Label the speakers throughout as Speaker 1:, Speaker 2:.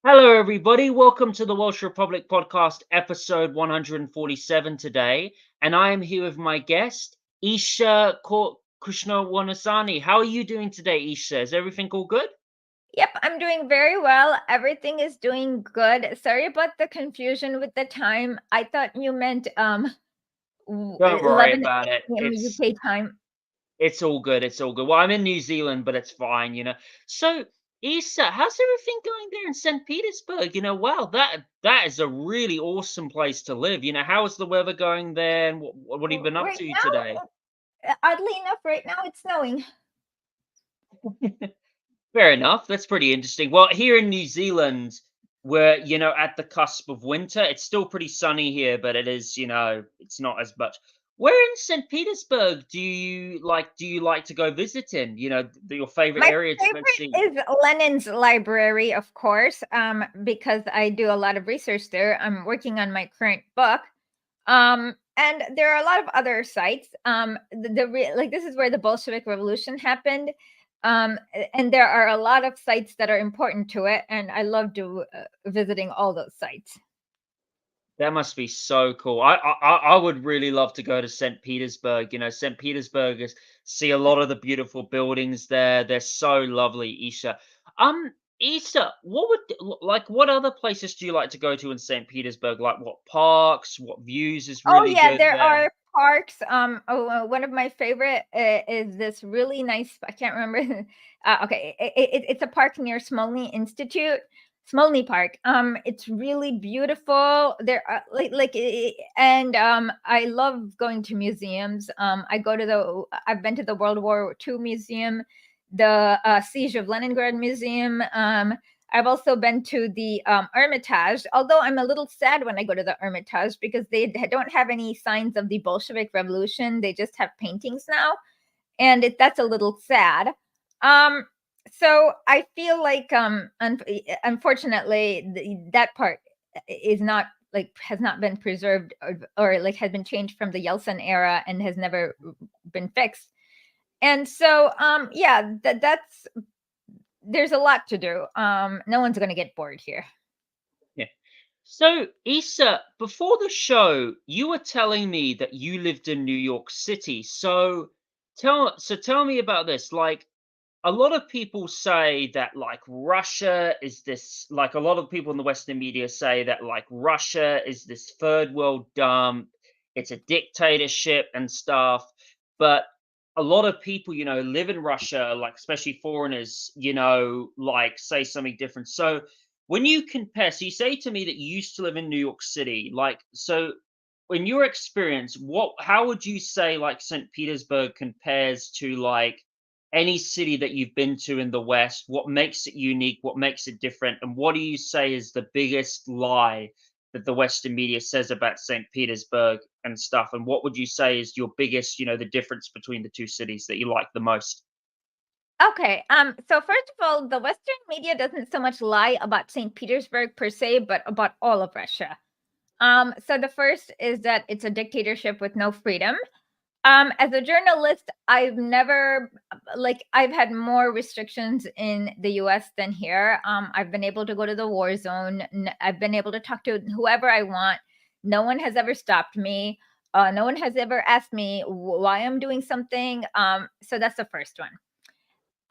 Speaker 1: Hello, everybody. Welcome to the Welsh Republic Podcast, episode 147 today. And I am here with my guest, Krishnaswamy. How are you doing today, Esha? Is everything all good?
Speaker 2: Yep, I'm doing very well. Everything is doing good. Sorry about the confusion with the time. I thought you meant
Speaker 1: Don't worry
Speaker 2: 11
Speaker 1: about it.
Speaker 2: a.m. UK time.
Speaker 1: It's all good. It's all good. Well, I'm in New Zealand, but it's fine. So, Esha, how's everything going there in St. Petersburg? Wow, that is a really awesome place to live. How is the weather going there, and what have you been up
Speaker 2: Right
Speaker 1: to today?
Speaker 2: now, oddly enough, right now it's snowing.
Speaker 1: Fair enough. That's pretty interesting. Well, here in New Zealand, we're, at the cusp of winter. It's still pretty sunny here, but it is, it's not as much. Where in St. Petersburg do you like to go visit in? Your favorite
Speaker 2: My
Speaker 1: area to go see?
Speaker 2: favorite is Lenin's library, of course, because I do a lot of research there. I'm working on my current book. And there are a lot of other sites. Like this is where the Bolshevik Revolution happened. And there are a lot of sites that are important to it, and I love visiting all those sites.
Speaker 1: That must be so cool. I would really love to go to St. Petersburg. St. Petersburg is see a lot of the beautiful buildings there. They're so lovely, Isha. Um, Isha, what other places do you like to go to in St. Petersburg? Like what parks, what views is
Speaker 2: Oh
Speaker 1: really
Speaker 2: yeah,
Speaker 1: good
Speaker 2: there
Speaker 1: there?
Speaker 2: are parks. One of my favorite is this really nice. I can't remember. Okay, it's a park near Smolny Institute, Smolny Park. It's really beautiful. There are and I love going to museums. I've been to the World War II museum, the Siege of Leningrad museum. I've also been to the Hermitage, although I'm a little sad when I go to the Hermitage because they don't have any signs of the Bolshevik Revolution. They just have paintings now, and that's a little sad. Um, so I feel like, unfortunately, that part is not like has not been preserved or like has been changed from the Yeltsin era and has never been fixed. And so, yeah, that's there's a lot to do. No one's going to get bored here.
Speaker 1: Yeah. So, Issa, before the show, you were telling me that you lived in New York City. So tell me about this. Like, a lot of people say that like Russia is this like a lot of people in the Western media say that like Russia is this third world dump, it's a dictatorship and stuff. But a lot of people, live in Russia, like especially foreigners, like say something different. So when you compare, so you say to me that you used to live in New York City, like so in your experience, how would you say like St. Petersburg compares to like any city that you've been to in the West? What makes it unique? What makes it different? And what do you say is the biggest lie that the Western media says about St. Petersburg and stuff? And what would you say is your biggest, the difference between the two cities that you like the most?
Speaker 2: Okay. So first of all, the Western media doesn't so much lie about St. Petersburg per se, but about all of Russia. So the first is that it's a dictatorship with no freedom. As a journalist, I've had more restrictions in the US than here. I've been able to go to the war zone. I've been able to talk to whoever I want. No one has ever stopped me. No one has ever asked me why I'm doing something. So that's the first one.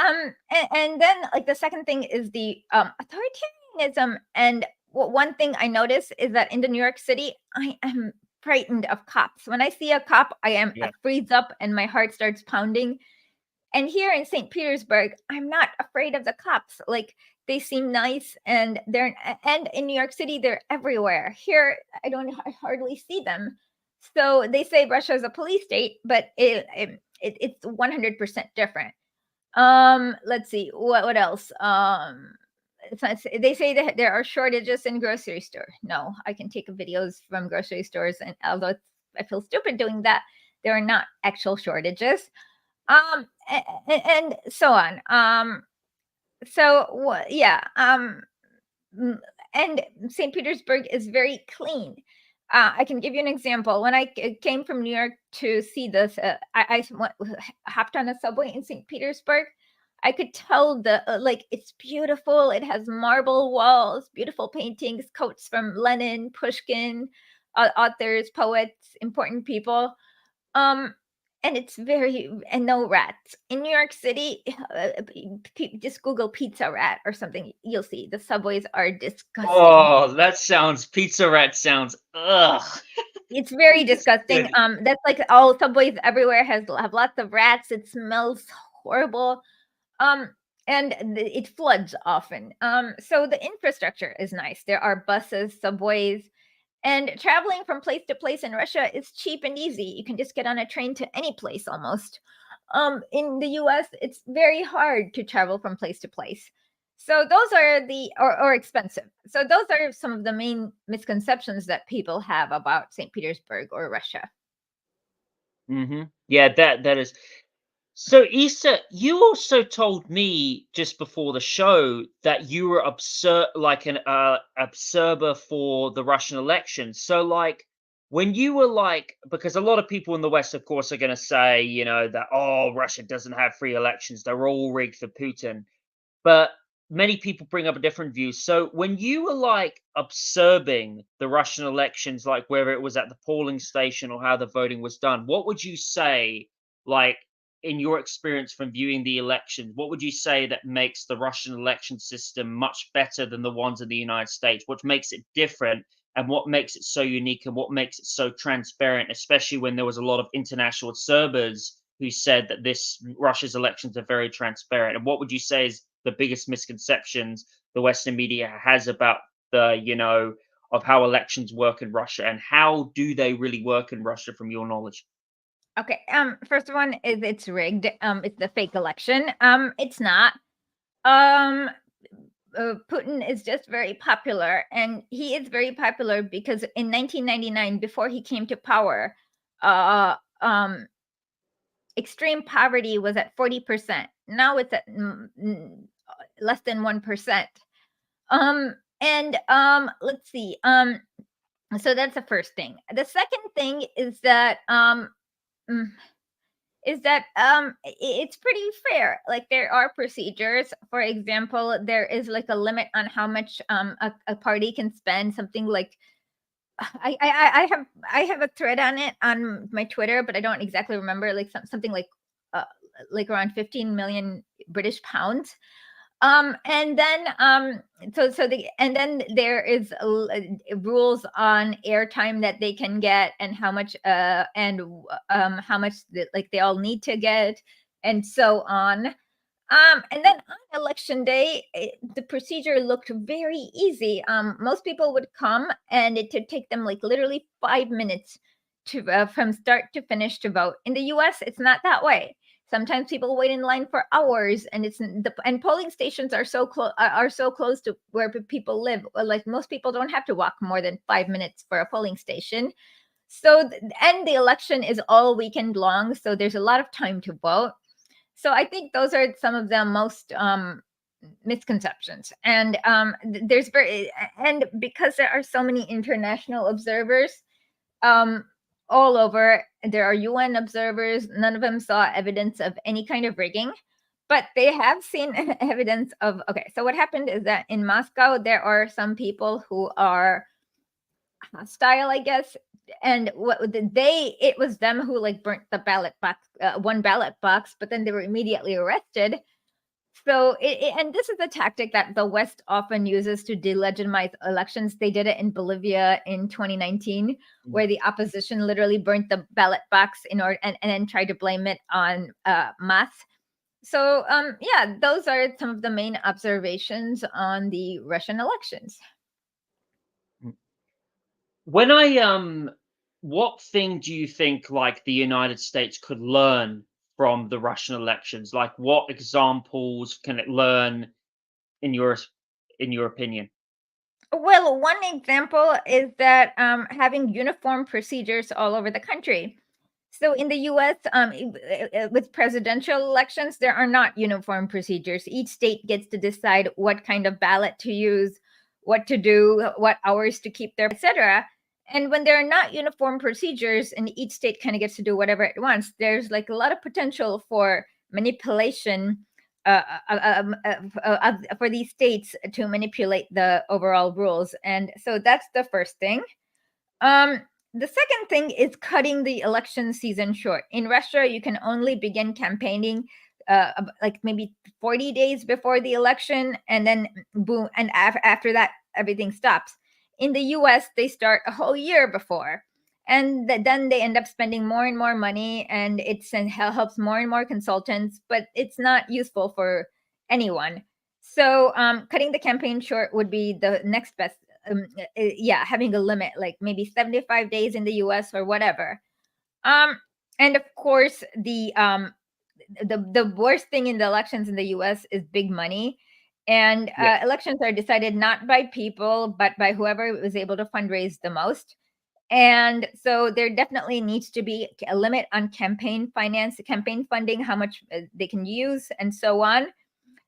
Speaker 2: And then like the second thing is the authoritarianism. And one thing I notice is that in the New York City, I am frightened of cops. When I see a cop, I
Speaker 1: Yeah.
Speaker 2: freeze up and my heart starts pounding. And here in St. Petersburg, I'm not afraid of the cops. Like they seem nice, and in New York City, they're everywhere. Here, I hardly see them. So they say Russia is a police state, but it's 100% different. Let's see what else. They say that there are shortages in grocery store. No, I can take videos from grocery stores, and although I feel stupid doing that, there are not actual shortages. And so on. Yeah. And St. Petersburg is very clean. I can give you an example. When I came from New York to see this, I hopped on a subway in St. Petersburg. I could tell it's beautiful. It has marble walls, beautiful paintings, quotes from Lenin, Pushkin, authors, poets, important people. Um, and it's and no rats. In New York City, just Google pizza rat or something. You'll see the subways are disgusting.
Speaker 1: Oh, that sounds Pizza Rat sounds ugh.
Speaker 2: It's very disgusting.
Speaker 1: Good.
Speaker 2: That's like all subways everywhere have lots of rats. It smells horrible. Um, and it floods often. So the infrastructure is nice. There are buses, subways, and traveling from place to place in Russia is cheap and easy. You can just get on a train to any place almost. In the US, it's very hard to travel from place to place. So those are or expensive. So those are some of the main misconceptions that people have about St. Petersburg or Russia.
Speaker 1: Yeah, that is. So, Issa, you also told me just before the show that you were like an observer for the Russian elections. So, like, when you were like, because a lot of people in the West, of course, are going to say, that, oh, Russia doesn't have free elections, they're all rigged for Putin. But many people bring up a different view. So, when you were like observing the Russian elections, like whether it was at the polling station or how the voting was done, what would you say, like, in your experience from viewing the elections, what would you say that makes the Russian election system much better than the ones in the United States? What makes it different, and what makes it so unique, and what makes it so transparent, especially when there was a lot of international observers who said that Russia's elections are very transparent? And what would you say is the biggest misconceptions the Western media has about of how elections work in Russia, and how do they really work in Russia from your knowledge?
Speaker 2: Okay. First one is it's rigged. It's the fake election. It's not. Putin is just very popular, and he is very popular because in 1999, before he came to power, extreme poverty was at 40%. Now it's at less than 1%. Let's see. So that's the first thing. The second thing is that it's pretty fair. Like, there are procedures. For example, there is like a limit on how much a party can spend. Something like I have a thread on it on my Twitter, but I don't exactly remember. Like something like around 15 million British pounds. And then there is rules on airtime that they can get, and how much how much they all need to get, and so on. And then on election day, the procedure looked very easy. Most people would come, and it would take them like literally 5 minutes to from start to finish to vote. In the U.S., it's not that way. Sometimes people wait in line for hours, and and polling stations are so close to where people live. Like, most people don't have to walk more than 5 minutes for a polling station. So, and the election is all weekend long, so there's a lot of time to vote. So I think those are some of the most misconceptions. And and because there are so many international observers all over, there are UN observers. None of them saw evidence of any kind of rigging, but they have seen evidence of. Okay, so what happened is that in Moscow, there are some people who are hostile, I guess. And it was them who like burnt the ballot box, one ballot box, but then they were immediately arrested. So and this is a tactic that the West often uses to delegitimize elections. They did it in Bolivia in 2019, where the opposition literally burnt the ballot box in order and then tried to blame it on mass. So yeah, those are some of the main observations on the Russian elections.
Speaker 1: When what thing do you think like the United States could learn from the Russian elections? Like, what examples can it learn in your opinion?
Speaker 2: Well, one example is that having uniform procedures all over the country. So in the US, with presidential elections, there are not uniform procedures. Each state gets to decide what kind of ballot to use, what to do, what hours to keep there, etc. And when there are not uniform procedures and each state kind of gets to do whatever it wants, there's like a lot of potential for manipulation for these states to manipulate the overall rules. And so that's the first thing. The second thing is cutting the election season short. In Russia, you can only begin campaigning like maybe 40 days before the election, and then boom, and after that, everything stops. In the US, they start a whole year before, and then they end up spending more and more money, and helps more and more consultants, but it's not useful for anyone. So cutting the campaign short would be the next best. Yeah, having a limit, like maybe 75 days in the US or whatever. And of course, the worst thing in the elections in the US is big money. And elections are decided not by people, but by whoever was able to fundraise the most. And so there definitely needs to be a limit on campaign finance, campaign funding, how much they can use, and so on,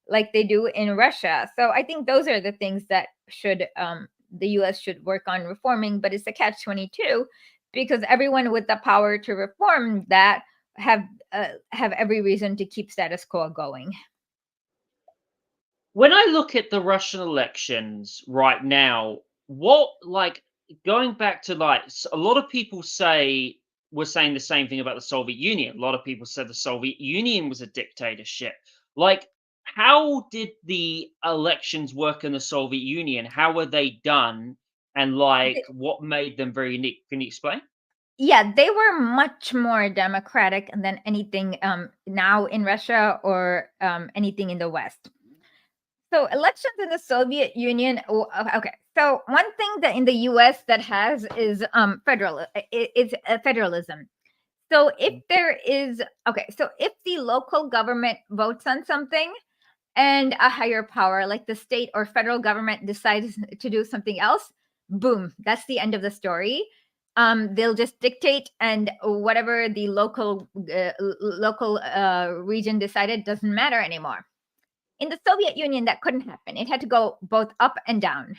Speaker 2: like they do in Russia. So I think those are the things that the US should work on reforming, but it's a catch-22 because everyone with the power to reform that have every reason to keep status quo going.
Speaker 1: When I look at the Russian elections right now, what like going back to a lot of people were saying the same thing about the Soviet Union. A lot of people said the Soviet Union was a dictatorship. Like, how did the elections work in the Soviet Union? How were they done? And what made them very unique? Can you explain?
Speaker 2: Yeah, they were much more democratic than anything now in Russia or anything in the West. So elections in the Soviet Union. Okay, so one thing that in the U.S. that has is federalism. So if there is so if the local government votes on something, and a higher power like the state or federal government decides to do something else, boom, that's the end of the story. They'll just dictate, and whatever the local region decided doesn't matter anymore. In the Soviet Union, that couldn't happen. It had to go both up and down.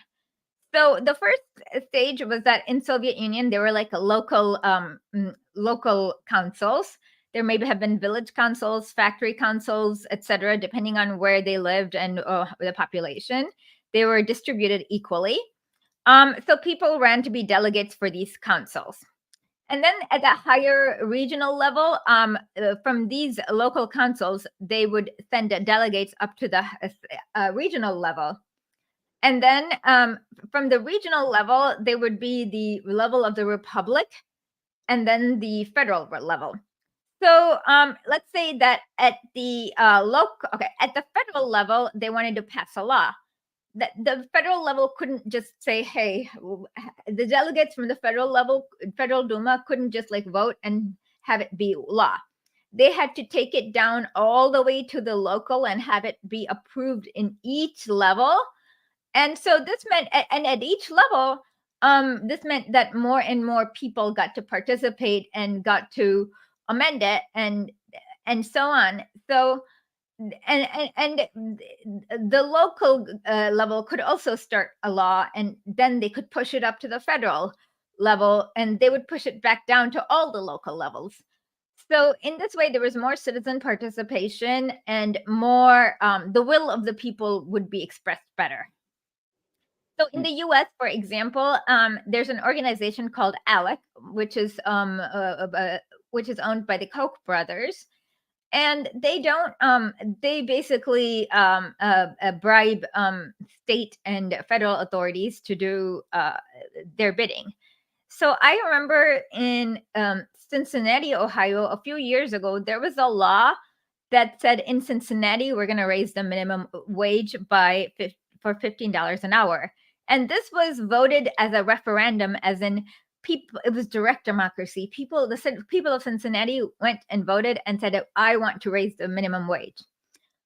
Speaker 2: So the first stage was that in Soviet Union, there were like local councils. There may have been village councils, factory councils, etc., depending on where they lived and the population. They were distributed equally. So people ran to be delegates for these councils. And then at the higher regional level, from these local councils, they would send delegates up to the regional level. And then from the regional level, there would be the level of the republic and then the federal level. So let's say that at the at the federal level, they wanted to pass a law. That the federal level couldn't just say, hey, the delegates from the federal level, Federal Duma, couldn't just like vote and have it be law. They had to take it down all the way to the local and have it be approved in each level. And so this meant, and at each level, this meant that more and more people got to participate and got to amend it and so on. So and the local level could also start a law, and then they could push it up to the federal level, and they would push it back down to all the local levels. So in this way, there was more citizen participation and more the will of the people would be expressed better. So in the U.S., for example, there's an organization called ALEC, which is owned by the Koch brothers, and they don't. They basically bribe state and federal authorities to do their bidding. So I remember in Cincinnati, Ohio, a few years ago, there was a law that said in Cincinnati we're going to raise the minimum wage for $15 an hour. And this was voted as a referendum, as in people, it was direct democracy. The people of Cincinnati went and voted and said, I want to raise the minimum wage.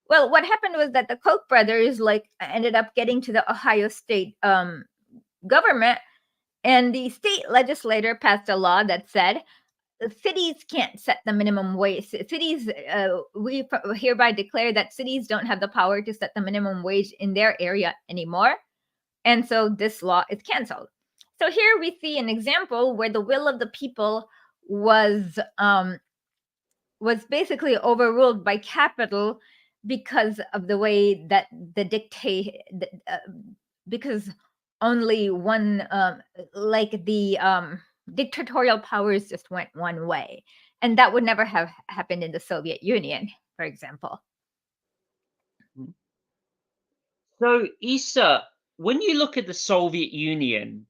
Speaker 2: Well, what happened was that the Koch brothers ended up getting to the Ohio state government, and the state legislator passed a law that said cities can't set the minimum wage. Cities, we hereby declare that cities don't have the power to set the minimum wage in their area anymore. And so this law is canceled. So here we see an example where the will of the people was basically overruled by capital because of the way that the because only one like the dictatorial powers just went one way, and that would never have happened in the Soviet Union, for example.
Speaker 1: So, Issa, when you look at the Soviet Union,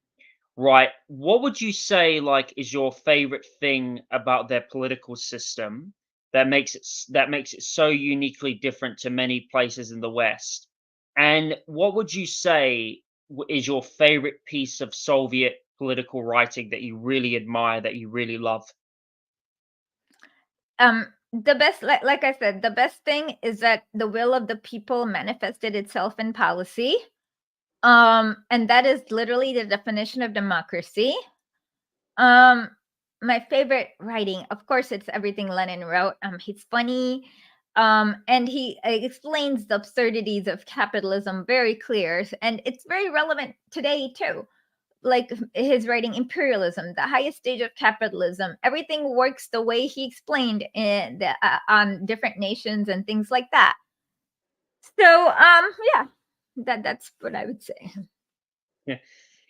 Speaker 1: right, what would you say like is your favorite thing about their political system that makes it so uniquely different to many places in the West? And what would you say is your favorite piece of Soviet political writing that you really admire, that you really love?
Speaker 2: The best, like I said, the best thing is that the will of the people manifested itself in policy. And that is literally the definition of democracy. My favorite writing, of course, it's everything Lenin wrote. He's funny, and he explains the absurdities of capitalism very clear, and it's very relevant today too. Like his writing Imperialism, the highest stage of capitalism, everything works the way he explained in on different nations and things like that. So yeah, that's what I would say.
Speaker 1: Yeah.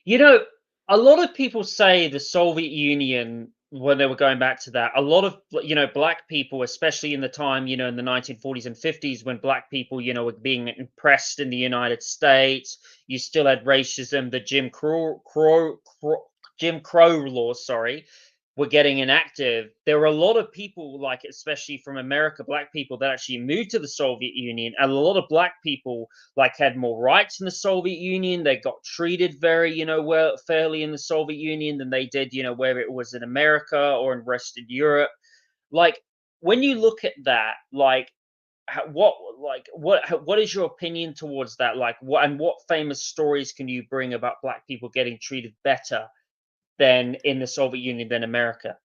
Speaker 1: You know, a lot of people say the Soviet Union, when they were going back to that, a lot of, black people, especially in the time, in the 1940s and 50s, when black people, were being impressed in the United States, you still had racism, the Jim Crow laws, sorry, were getting enacted. There were a lot of people, like especially from America, black people that actually moved to the Soviet Union, and a lot of black people like had more rights in the Soviet Union. They got treated very, well, fairly in the Soviet Union than they did, where it was in America or in Western Europe. Like when you look at that, like what is your opinion towards that? Like what famous stories can you bring about black people getting treated better than in the Soviet Union than America?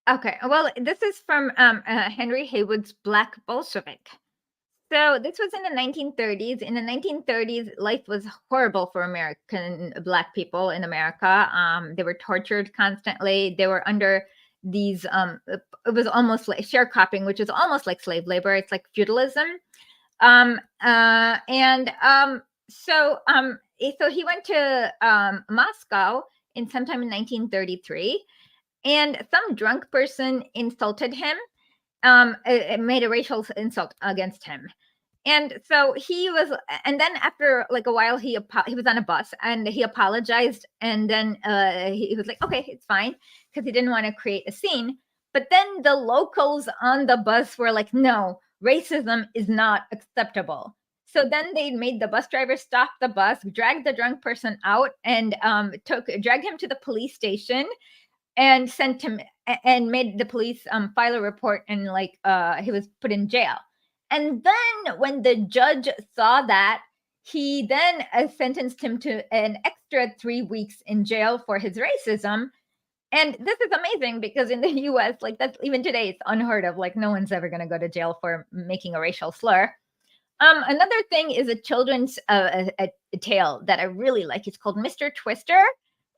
Speaker 2: Okay, well, this is from Henry Haywood's Black Bolshevik. So this was in the 1930s. In the 1930s, life was horrible for American black people in America. They were tortured constantly. They were under these. It was almost like sharecropping, which is almost like slave labor. It's like feudalism. And so he went to Moscow in sometime in 1933, and some drunk person insulted him. It made a racial insult against him. And so he was, and then after like a while, he was on a bus and he apologized, and then he was like, okay, it's fine, because he didn't want to create a scene. But then the locals on the bus were like, no, racism is not acceptable. So then they made the bus driver stop the bus, dragged the drunk person out, and dragged him to the police station, and sent him and made the police file a report, and like he was put in jail. And then when the judge saw that, he then sentenced him to an extra 3 weeks in jail for his racism. And this is amazing because in the US, like that's even today, it's unheard of. Like no one's ever going to go to jail for making a racial slur. Another thing is a children's a tale that I really like. It's called Mr. Twister.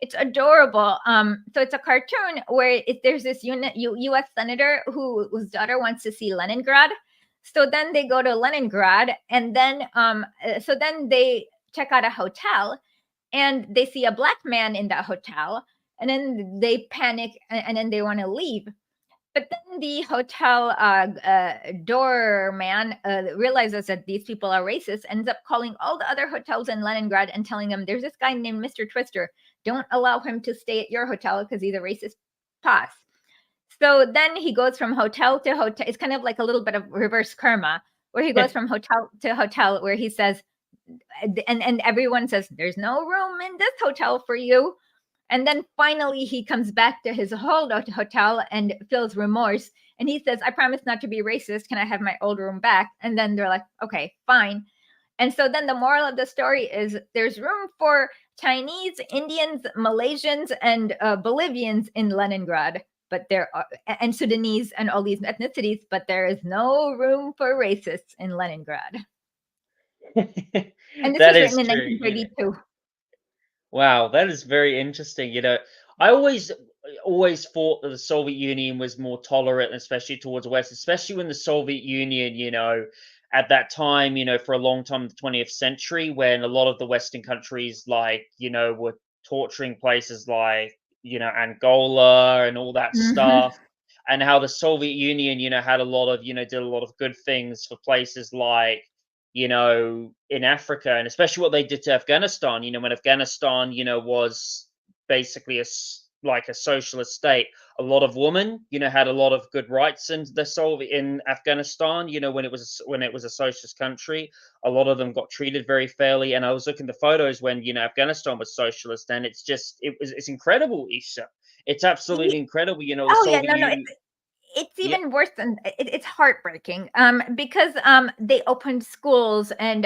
Speaker 2: It's adorable. So it's a cartoon where there's this U.S. senator whose daughter wants to see Leningrad. So then they go to Leningrad, and then so then they check out a hotel, and they see a black man in that hotel, and then they panic, and then they want to leave. But then the hotel doorman realizes that these people are racist, ends up calling all the other hotels in Leningrad and telling them, there's this guy named Mr. Twister. Don't allow him to stay at your hotel because he's a racist boss. So then he goes from hotel to hotel. It's kind of like a little bit of reverse karma, where he goes from hotel to hotel, where he says, and everyone says, there's no room in this hotel for you. And then finally he comes back to his old hotel and feels remorse. And he says, I promise not to be racist. Can I have my old room back? And then they're like, okay, fine. And so then the moral of the story is there's room for Chinese, Indians, Malaysians, and Bolivians in Leningrad, but there are, and Sudanese and all these ethnicities, but there is no room for racists in Leningrad. And this
Speaker 1: That
Speaker 2: was
Speaker 1: is
Speaker 2: written in
Speaker 1: true.
Speaker 2: 1932.
Speaker 1: Wow, that is very interesting. I always thought that the Soviet Union was more tolerant, especially towards the West, especially when the Soviet Union, at that time, for a long time in the 20th century, when a lot of the Western countries, like, were torturing places like, Angola and all that
Speaker 2: Mhm.
Speaker 1: stuff, and how the Soviet Union, had a lot of, did a lot of good things for places like, in Africa, and especially what they did to Afghanistan, when Afghanistan, was basically like a socialist state. A lot of women, had a lot of good rights in the Soviet in Afghanistan. When it was a socialist country, a lot of them got treated very fairly. And I was looking at the photos when Afghanistan was socialist, and it's incredible, Isha. It's
Speaker 2: Ye
Speaker 1: absolutely incredible. The
Speaker 2: Oh, yeah,
Speaker 1: Soviet
Speaker 2: no, no,
Speaker 1: Union.
Speaker 2: it's
Speaker 1: Yeah,
Speaker 2: even worse than it's heartbreaking, because, they opened schools and,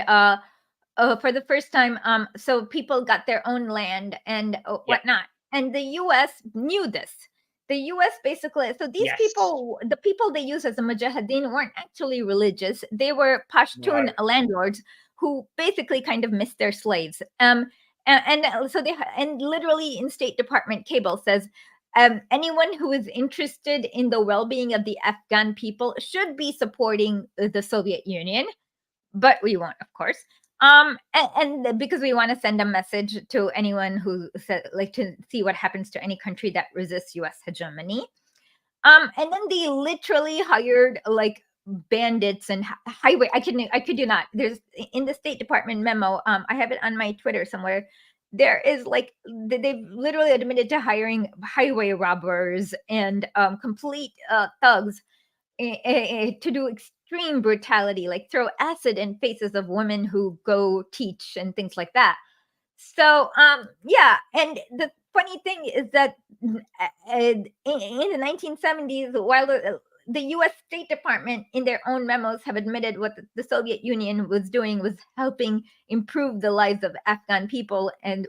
Speaker 2: for the first time, so people got their own land and
Speaker 1: yeah,
Speaker 2: whatnot. And the U.S. knew this. The U.S. basically, so these
Speaker 1: yes,
Speaker 2: people, the people they use as a mujahideen, weren't actually religious. They were Pashtun
Speaker 1: no,
Speaker 2: landlords who basically kind of missed their slaves. So and literally in State Department cable says, anyone who is interested in the well-being of the Afghan people should be supporting the Soviet Union, but we won't, of course. And because we want to send a message to anyone who said, like, to see what happens to any country that resists U.S. hegemony. And then they literally hired like bandits and highway. I could do not. There's in the State Department memo. I have it on my Twitter somewhere. There is like they've literally admitted to hiring highway robbers and complete thugs to do extreme brutality, like throw acid in faces of women who go teach and things like that. So, yeah, and the funny thing is that in the 1970s, while the U.S. State Department, in their own memos, have admitted what the Soviet Union was doing was helping improve the lives of Afghan people, and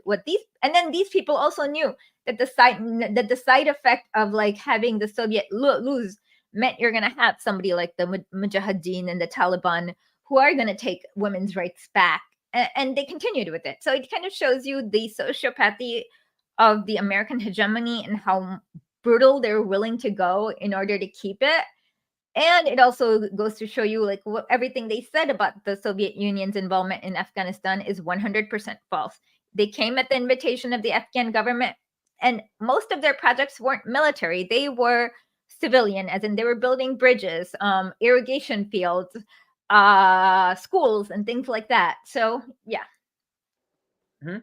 Speaker 2: then these people also knew that the side effect of like having the Soviet lose meant you're going to have somebody like the Mujahideen and the Taliban who are going to take women's rights back, and they continued with it. So it kind of shows you the sociopathy of the American hegemony and how brutal they're willing to go in order to keep it. And it also goes to show you like everything they said about the Soviet Union's involvement in Afghanistan is 100% false. They came at the invitation of the Afghan government, and most of their projects weren't military. They were civilian, as in they were building bridges, irrigation fields, schools, and things like that. So yeah.
Speaker 1: mhm.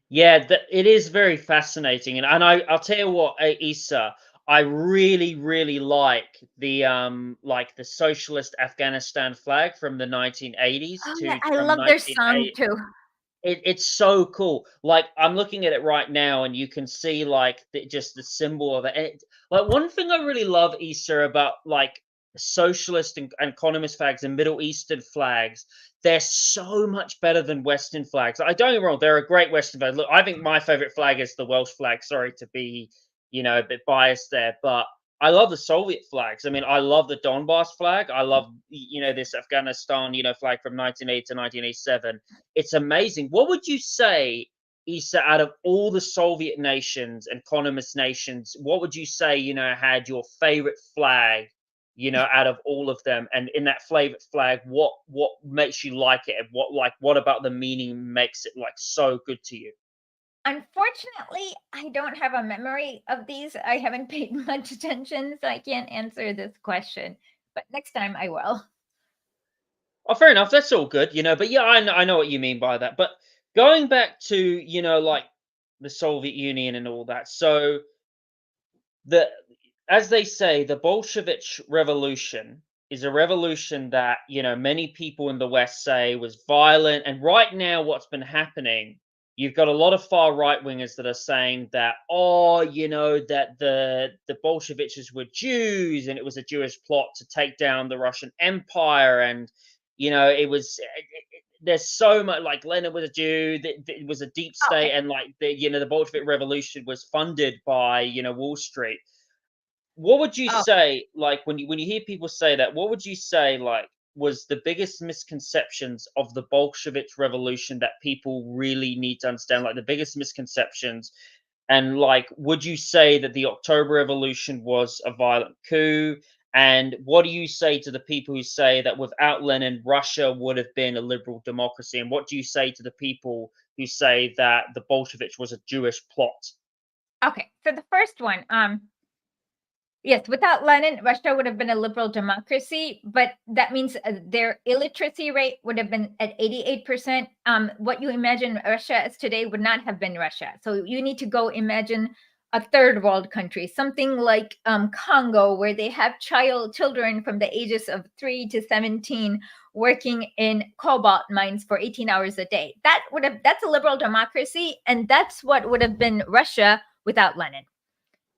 Speaker 1: Yeah, it is very fascinating, and I'll tell you what, Issa, I really, really like the socialist Afghanistan flag from the 1980s
Speaker 2: Oh yeah,
Speaker 1: to
Speaker 2: I
Speaker 1: from
Speaker 2: love their song
Speaker 1: 1980.
Speaker 2: too.
Speaker 1: It's so cool. Like, I'm looking at it right now, and you can see like just the symbol of it. And like, one thing I really love, Easter, about like socialist and communist flags and Middle Eastern flags, they're so much better than Western flags. I don't get me wrong; they're a great Western flag. Look, I think my favorite flag is the Welsh flag. Sorry to be, a bit biased there, but I love the Soviet flags. I mean, I love the Donbass flag. I love, this Afghanistan, flag from 1980 to 1987. It's amazing. What would you say, Issa, out of all the Soviet nations and communist nations, what would you say, had your favorite flag, out of all of them? And in that favorite flag, what makes you like it? And what about the meaning makes it like so good to you?
Speaker 2: Unfortunately, I don't have a memory of these. I haven't paid much attention, so I can't answer this question. But next time I will.
Speaker 1: Oh, fair enough. That's all good, But yeah, I know what you mean by that. But going back to, like the Soviet Union and all that. So the as they say, the Bolshevik Revolution is a revolution that, many people in the West say was violent. And right now, what's been happening, you've got a lot of far right wingers that are saying that, oh, that the Bolsheviks were Jews and it was a Jewish plot to take down the Russian Empire. And, it was. There's so much, like, Lenin was a Jew, that it was a deep state,
Speaker 2: Okay.
Speaker 1: and like the Bolshevik Revolution was funded by Wall Street. What would you
Speaker 2: Oh,
Speaker 1: say, like, when you hear people say that, what would you say, like, was the biggest misconceptions of the Bolshevik Revolution that people really need to understand, like the biggest misconceptions? And like, would you say that the October Revolution was a violent coup? And what do you say to the people who say that without Lenin, Russia would have been a liberal democracy? And what do you say to the people who say that the Bolsheviks was a Jewish plot?
Speaker 2: Okay, so the first one, yes, without Lenin, Russia would have been a liberal democracy, but that means their illiteracy rate would have been at 88%. What you imagine Russia as today would not have been Russia. So you need to go imagine a third world country, something like Congo, where they have children from the ages of 3 to 17 working in cobalt mines for 18 hours a day. That's a liberal democracy, and that's what would have been Russia without Lenin.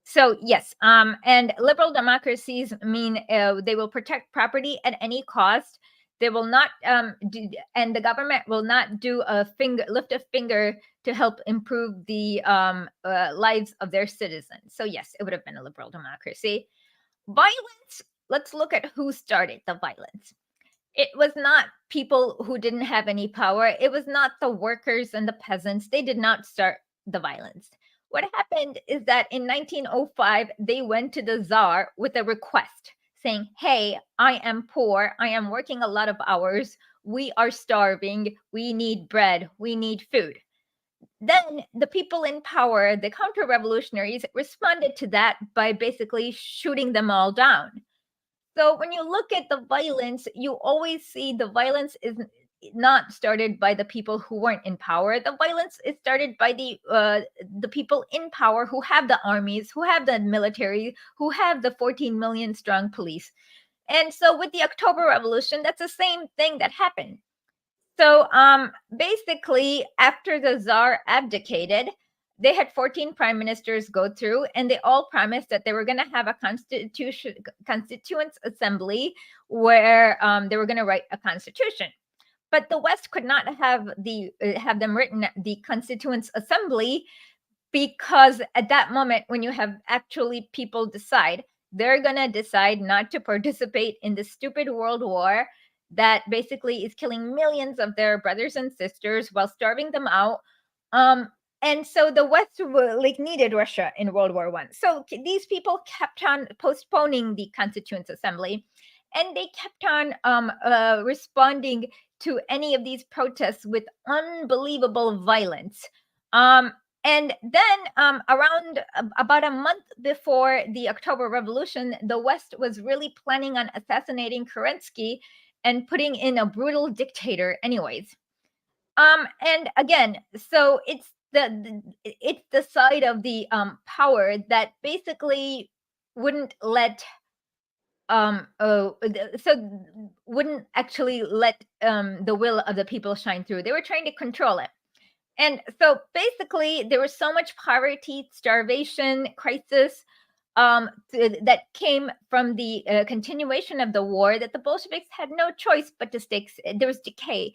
Speaker 2: So yes, and liberal democracies mean they will protect property at any cost. They will not and the government will not lift a finger to help improve the lives of their citizens. So yes, it would have been a liberal democracy. Violence. Let's look at who started the violence. It was not people who didn't have any power. It was not the workers and the peasants. They did not start the violence. What happened is that in 1905, they went to the Tsar with a request saying, hey, I am poor. I am working a lot of hours. We are starving. We need bread. We need food. Then the people in power, the counter-revolutionaries, responded to that by basically shooting them all down. So when you look at the violence, you always see the violence is not started by the people who weren't in power. The violence is started by the people in power who have the armies, who have the military, who have the 14 million strong police. And so with the October Revolution, that's the same thing that happened. So basically, after the Tsar abdicated, they had 14 prime ministers go through, and they all promised that they were going to have a constituents assembly where they were going to write a constitution. But the West could not have them written the constituents assembly, because at that moment, when you have actually people decide, they're going to decide not to participate in the stupid world war that basically is killing millions of their brothers and sisters while starving them out. And so the West needed Russia in World War I. So these people kept on postponing the Constituents Assembly, and they kept on responding to any of these protests with unbelievable violence. And then around about a month before the October Revolution, the West was really planning on assassinating Kerensky and putting in a brutal dictator anyways. And again, so it's the side of the power that basically wouldn't let wouldn't actually let the will of the people shine through. They were trying to control it. And so basically there was so much poverty, starvation, crisis that came from the continuation of the war that the Bolsheviks had no choice but to there was decay,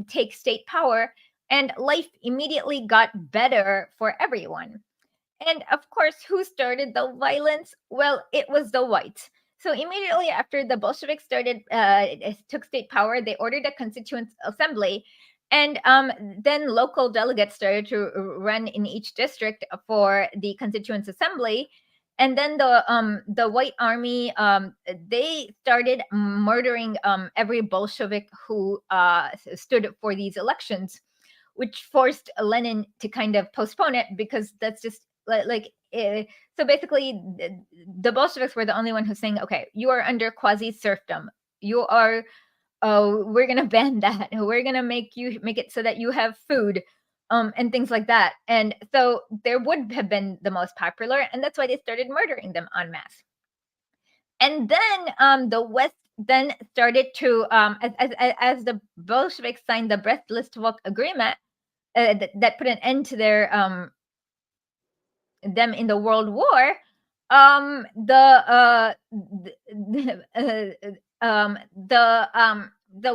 Speaker 2: take state power, and life immediately got better for everyone. And of course, who started the violence? Well, it was the whites. So immediately after the Bolsheviks took state power, they ordered a constituent assembly. And then local delegates started to run in each district for the constituents assembly. And then the White Army, they started murdering every Bolshevik who stood for these elections, which forced Lenin to kind of postpone it, because that's just so basically the Bolsheviks were the only one who's saying, okay, you are under quasi serfdom. You are, we're going to ban that. We're going to make it so that you have food. And things like that. And so there would have been the most popular, and that's why they started murdering them en masse. And then the West then started to, as the Bolsheviks signed the Brest-Litovsk agreement that put an end to their them in the World War, the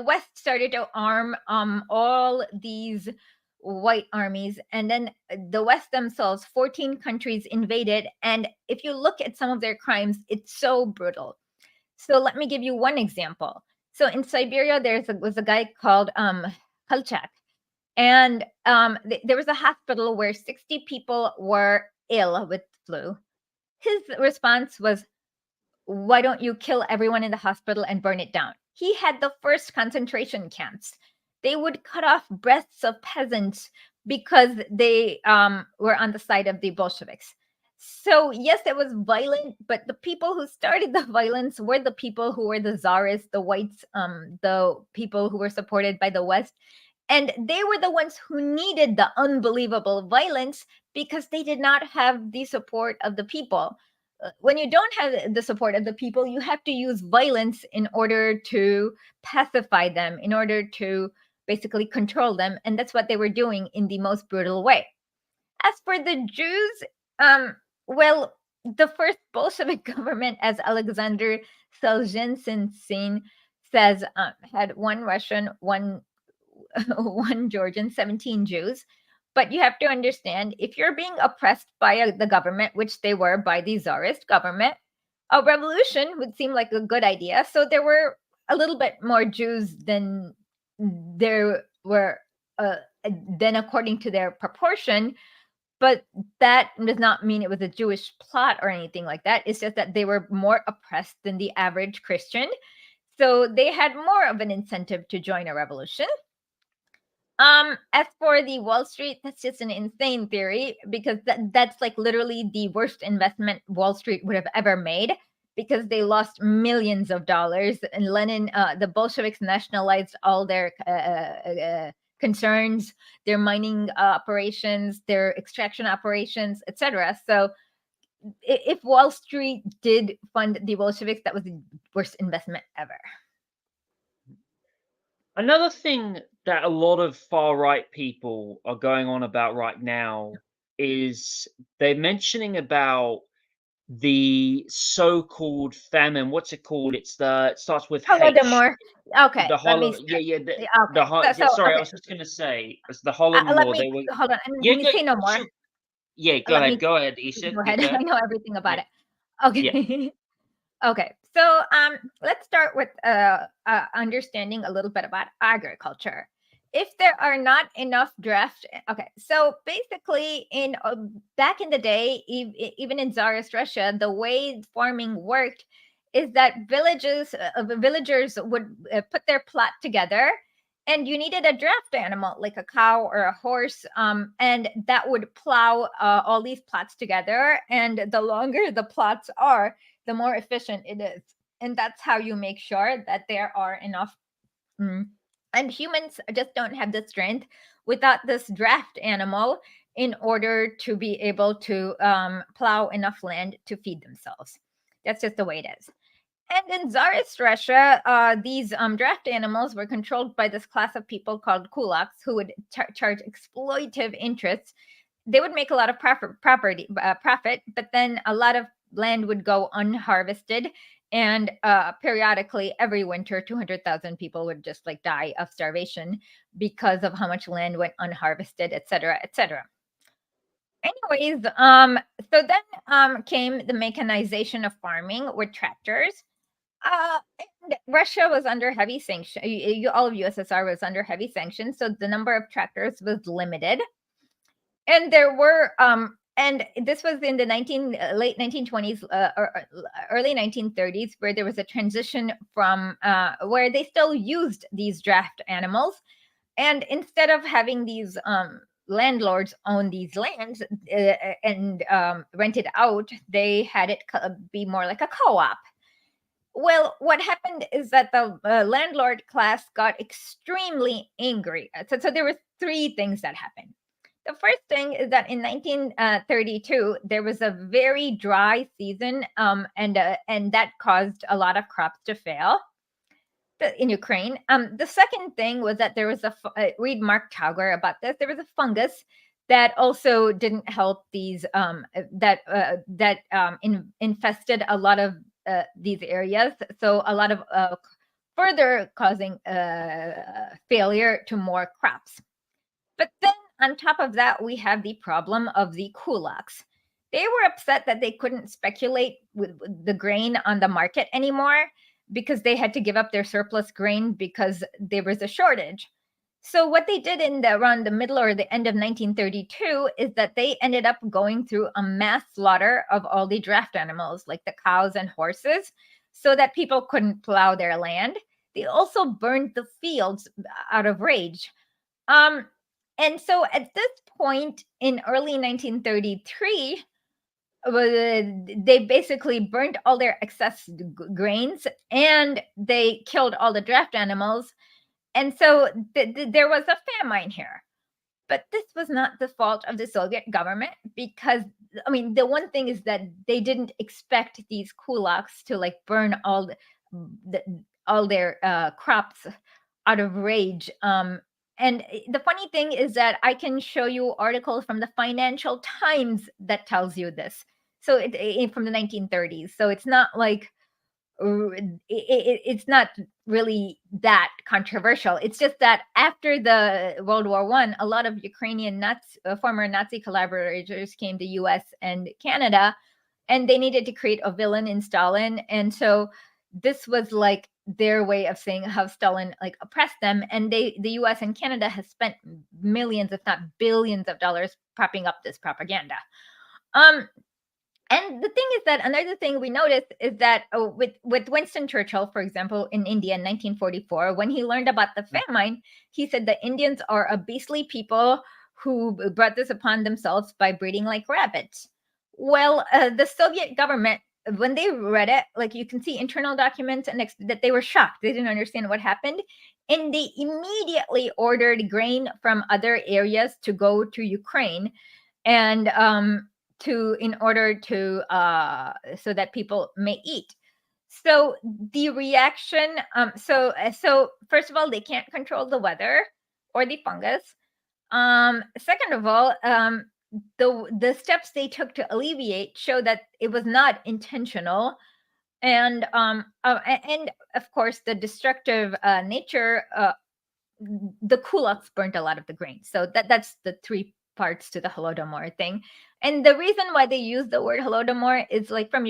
Speaker 2: West started to arm all these white armies, and then the West themselves, 14 countries invaded. And if you look at some of their crimes, it's so brutal. So let me give you one example. So in Siberia, was a guy called Kolchak, and there was a hospital where 60 people were ill with flu. His response was, why don't you kill everyone in the hospital and burn it down? He had the first concentration camps. They would cut off breasts of peasants because they were on the side of the Bolsheviks. So yes, it was violent, but the people who started the violence were the people who were the czarists, the whites, the people who were supported by the West. And they were the ones who needed the unbelievable violence because they did not have the support of the people. When you don't have the support of the people, you have to use violence in order to pacify them, in order to basically control them. And that's what they were doing in the most brutal way. As for the Jews, well, the first Bolshevik government, as Alexander Solzhenitsyn says, had one Russian, one Georgian, 17 Jews. But you have to understand, if you're being oppressed by the government, which they were by the Tsarist government, a revolution would seem like a good idea. So there were a little bit more Jews than there were, than according to their proportion. But that does not mean it was a Jewish plot or anything like that. It's just that they were more oppressed than the average Christian. So they had more of an incentive to join a revolution. As for the Wall Street, that's just an insane theory because that's like literally the worst investment Wall Street would have ever made because they lost millions of dollars. And Lenin, the Bolsheviks nationalized all their concerns, their mining operations, their extraction operations, etc. So if Wall Street did fund the Bolsheviks, that was the worst investment ever.
Speaker 1: Another thing that a lot of far right people are going on about right now is they're mentioning about the so-called famine. What's it called? It starts with H.
Speaker 2: Holodomor. Okay,
Speaker 1: The
Speaker 2: let me
Speaker 1: holo, yeah, yeah,
Speaker 2: okay.
Speaker 1: yeah. Sorry, I
Speaker 2: Okay.
Speaker 1: was just gonna say it's the
Speaker 2: Let
Speaker 1: Holodomor.
Speaker 2: me
Speaker 1: They were,
Speaker 2: hold on.
Speaker 1: yeah,
Speaker 2: When you say no more,
Speaker 1: sure. Yeah,
Speaker 2: let me
Speaker 1: go ahead, Isha.
Speaker 2: go
Speaker 1: Yeah,
Speaker 2: ahead.
Speaker 1: go
Speaker 2: I
Speaker 1: ahead.
Speaker 2: know everything about
Speaker 1: Yeah,
Speaker 2: it.
Speaker 1: yeah.
Speaker 2: Okay. Okay. So let's start with understanding a little bit about agriculture. If there are not enough draft, okay. So basically, in back in the day, even in Tsarist Russia, the way farming worked is that villagers would put their plot together, and you needed a draft animal like a cow or a horse, and that would plow all these plots together. And the longer the plots are, the more efficient it is. And that's how you make sure that there are enough. And humans just don't have the strength without this draft animal in order to be able to plow enough land to feed themselves. That's just the way it is. And in Tsarist Russia, these draft animals were controlled by this class of people called kulaks who would charge exploitive interests. They would make a lot of profit, but then a lot of land would go unharvested. And periodically, every winter, 200,000 people would just like die of starvation because of how much land went unharvested, etc., etc. Anyways, so then came the mechanization of farming with tractors. And Russia was under heavy sanction. All of USSR was under heavy sanctions, so the number of tractors was limited. And there were, and this was in the late 1920s or early 1930s, where there was a transition from where they still used these draft animals, and instead of having these landlords own these lands and rent it out, they had it be more like a co-op. Well, what happened is that the landlord class got extremely angry. So there were three things that happened. The first thing is that in 1932 there was a very dry season, and that caused a lot of crops to fail in Ukraine. The second thing was that there was read Mark Tauger about this. There was a fungus that also didn't help these infested a lot of these areas. So a lot of further causing failure to more crops. But then on top of that, we have the problem of the kulaks. They were upset that they couldn't speculate with the grain on the market anymore because they had to give up their surplus grain because there was a shortage. So what they did around the middle or the end of 1932 is that they ended up going through a mass slaughter of all the draft animals, like the cows and horses, so that people couldn't plow their land. They also burned the fields out of rage. And so at this point in early 1933, they basically burnt all their excess grains and they killed all the draft animals. And so there was a famine here. But this was not the fault of the Soviet government because, I mean, the one thing is that they didn't expect these kulaks to like burn all their crops out of rage. And the funny thing is that I can show you articles from the Financial Times that tells you this. So from the 1930s. So it's not like it's not really that controversial. It's just that after the World War I, a lot of Ukrainian former Nazi collaborators came to U.S. and Canada, and they needed to create a villain in Stalin. And so this was like their way of saying how Stalin like oppressed them. And the U.S. and Canada has spent millions, if not billions, of dollars propping up this propaganda. And the thing is that another thing we noticed is that with Winston Churchill, for example, in India in 1944, when he learned about the famine, he said the Indians are a beastly people who brought this upon themselves by breeding like rabbits. Well, the Soviet government, when they read it, like you can see internal documents, and that they were shocked. They didn't understand what happened. And they immediately ordered grain from other areas to go to Ukraine. And in order to so that people may eat. So the reaction, so first of all, they can't control the weather or the fungus. Second of all, the steps they took to alleviate show that it was not intentional. And of course the destructive nature, the kulaks burnt a lot of the grain. So that's the three parts to the Holodomor thing. And the reason why they use the word Holodomor is like from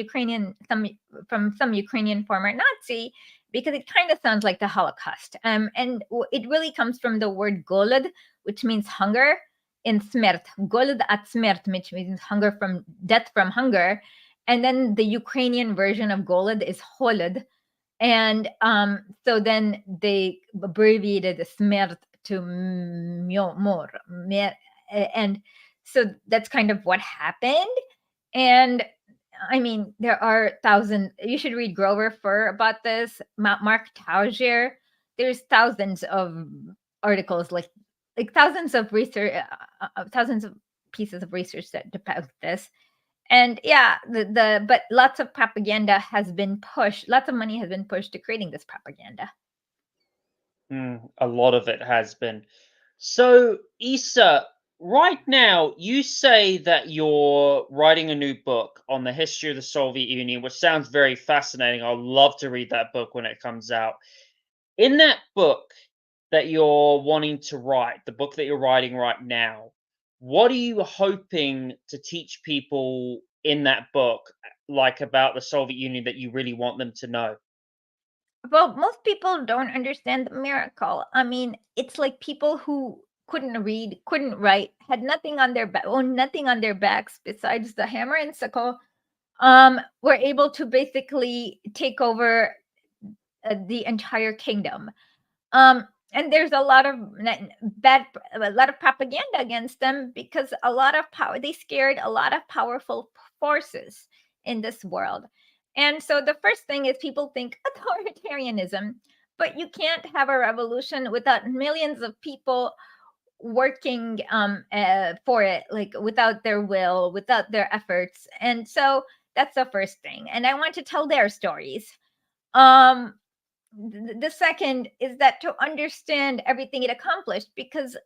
Speaker 2: some Ukrainian former Nazi, because it kind of sounds like the Holocaust. And it really comes from the word golod, which means hunger, and smert, golod at smert, which means hunger from death from hunger. And then the Ukrainian version of golod is holod. And so then they abbreviated the smert to mor. And so that's kind of what happened. And I mean, there are thousands. You should read Grover Furr about this. Mark Taugier. There's thousands of articles, like thousands of research, thousands of pieces of research that depict this. And yeah, but lots of propaganda has been pushed. Lots of money has been pushed to creating this propaganda.
Speaker 1: A lot of it has been. So, Issa, right now, you say that you're writing a new book on the history of the Soviet Union, which sounds very fascinating. I'd love to read that book when it comes out. In that book that you're wanting to write, the book that you're writing right now, what are you hoping to teach people in that book, like about the Soviet Union, that you really want them to know?
Speaker 2: Well, most people don't understand the miracle. I mean, it's like people who couldn't read, couldn't write, had nothing on their owned nothing on their backs besides the hammer and sickle, were able to basically take over the entire kingdom. And there's a lot of propaganda against them because a lot of power, they scared a lot of powerful forces in this world. And so the first thing is people think authoritarianism, but you can't have a revolution without millions of people working for it, like without their will, without their efforts. And so that's the first thing. And I want to tell their stories. The second is that to understand everything it accomplished, because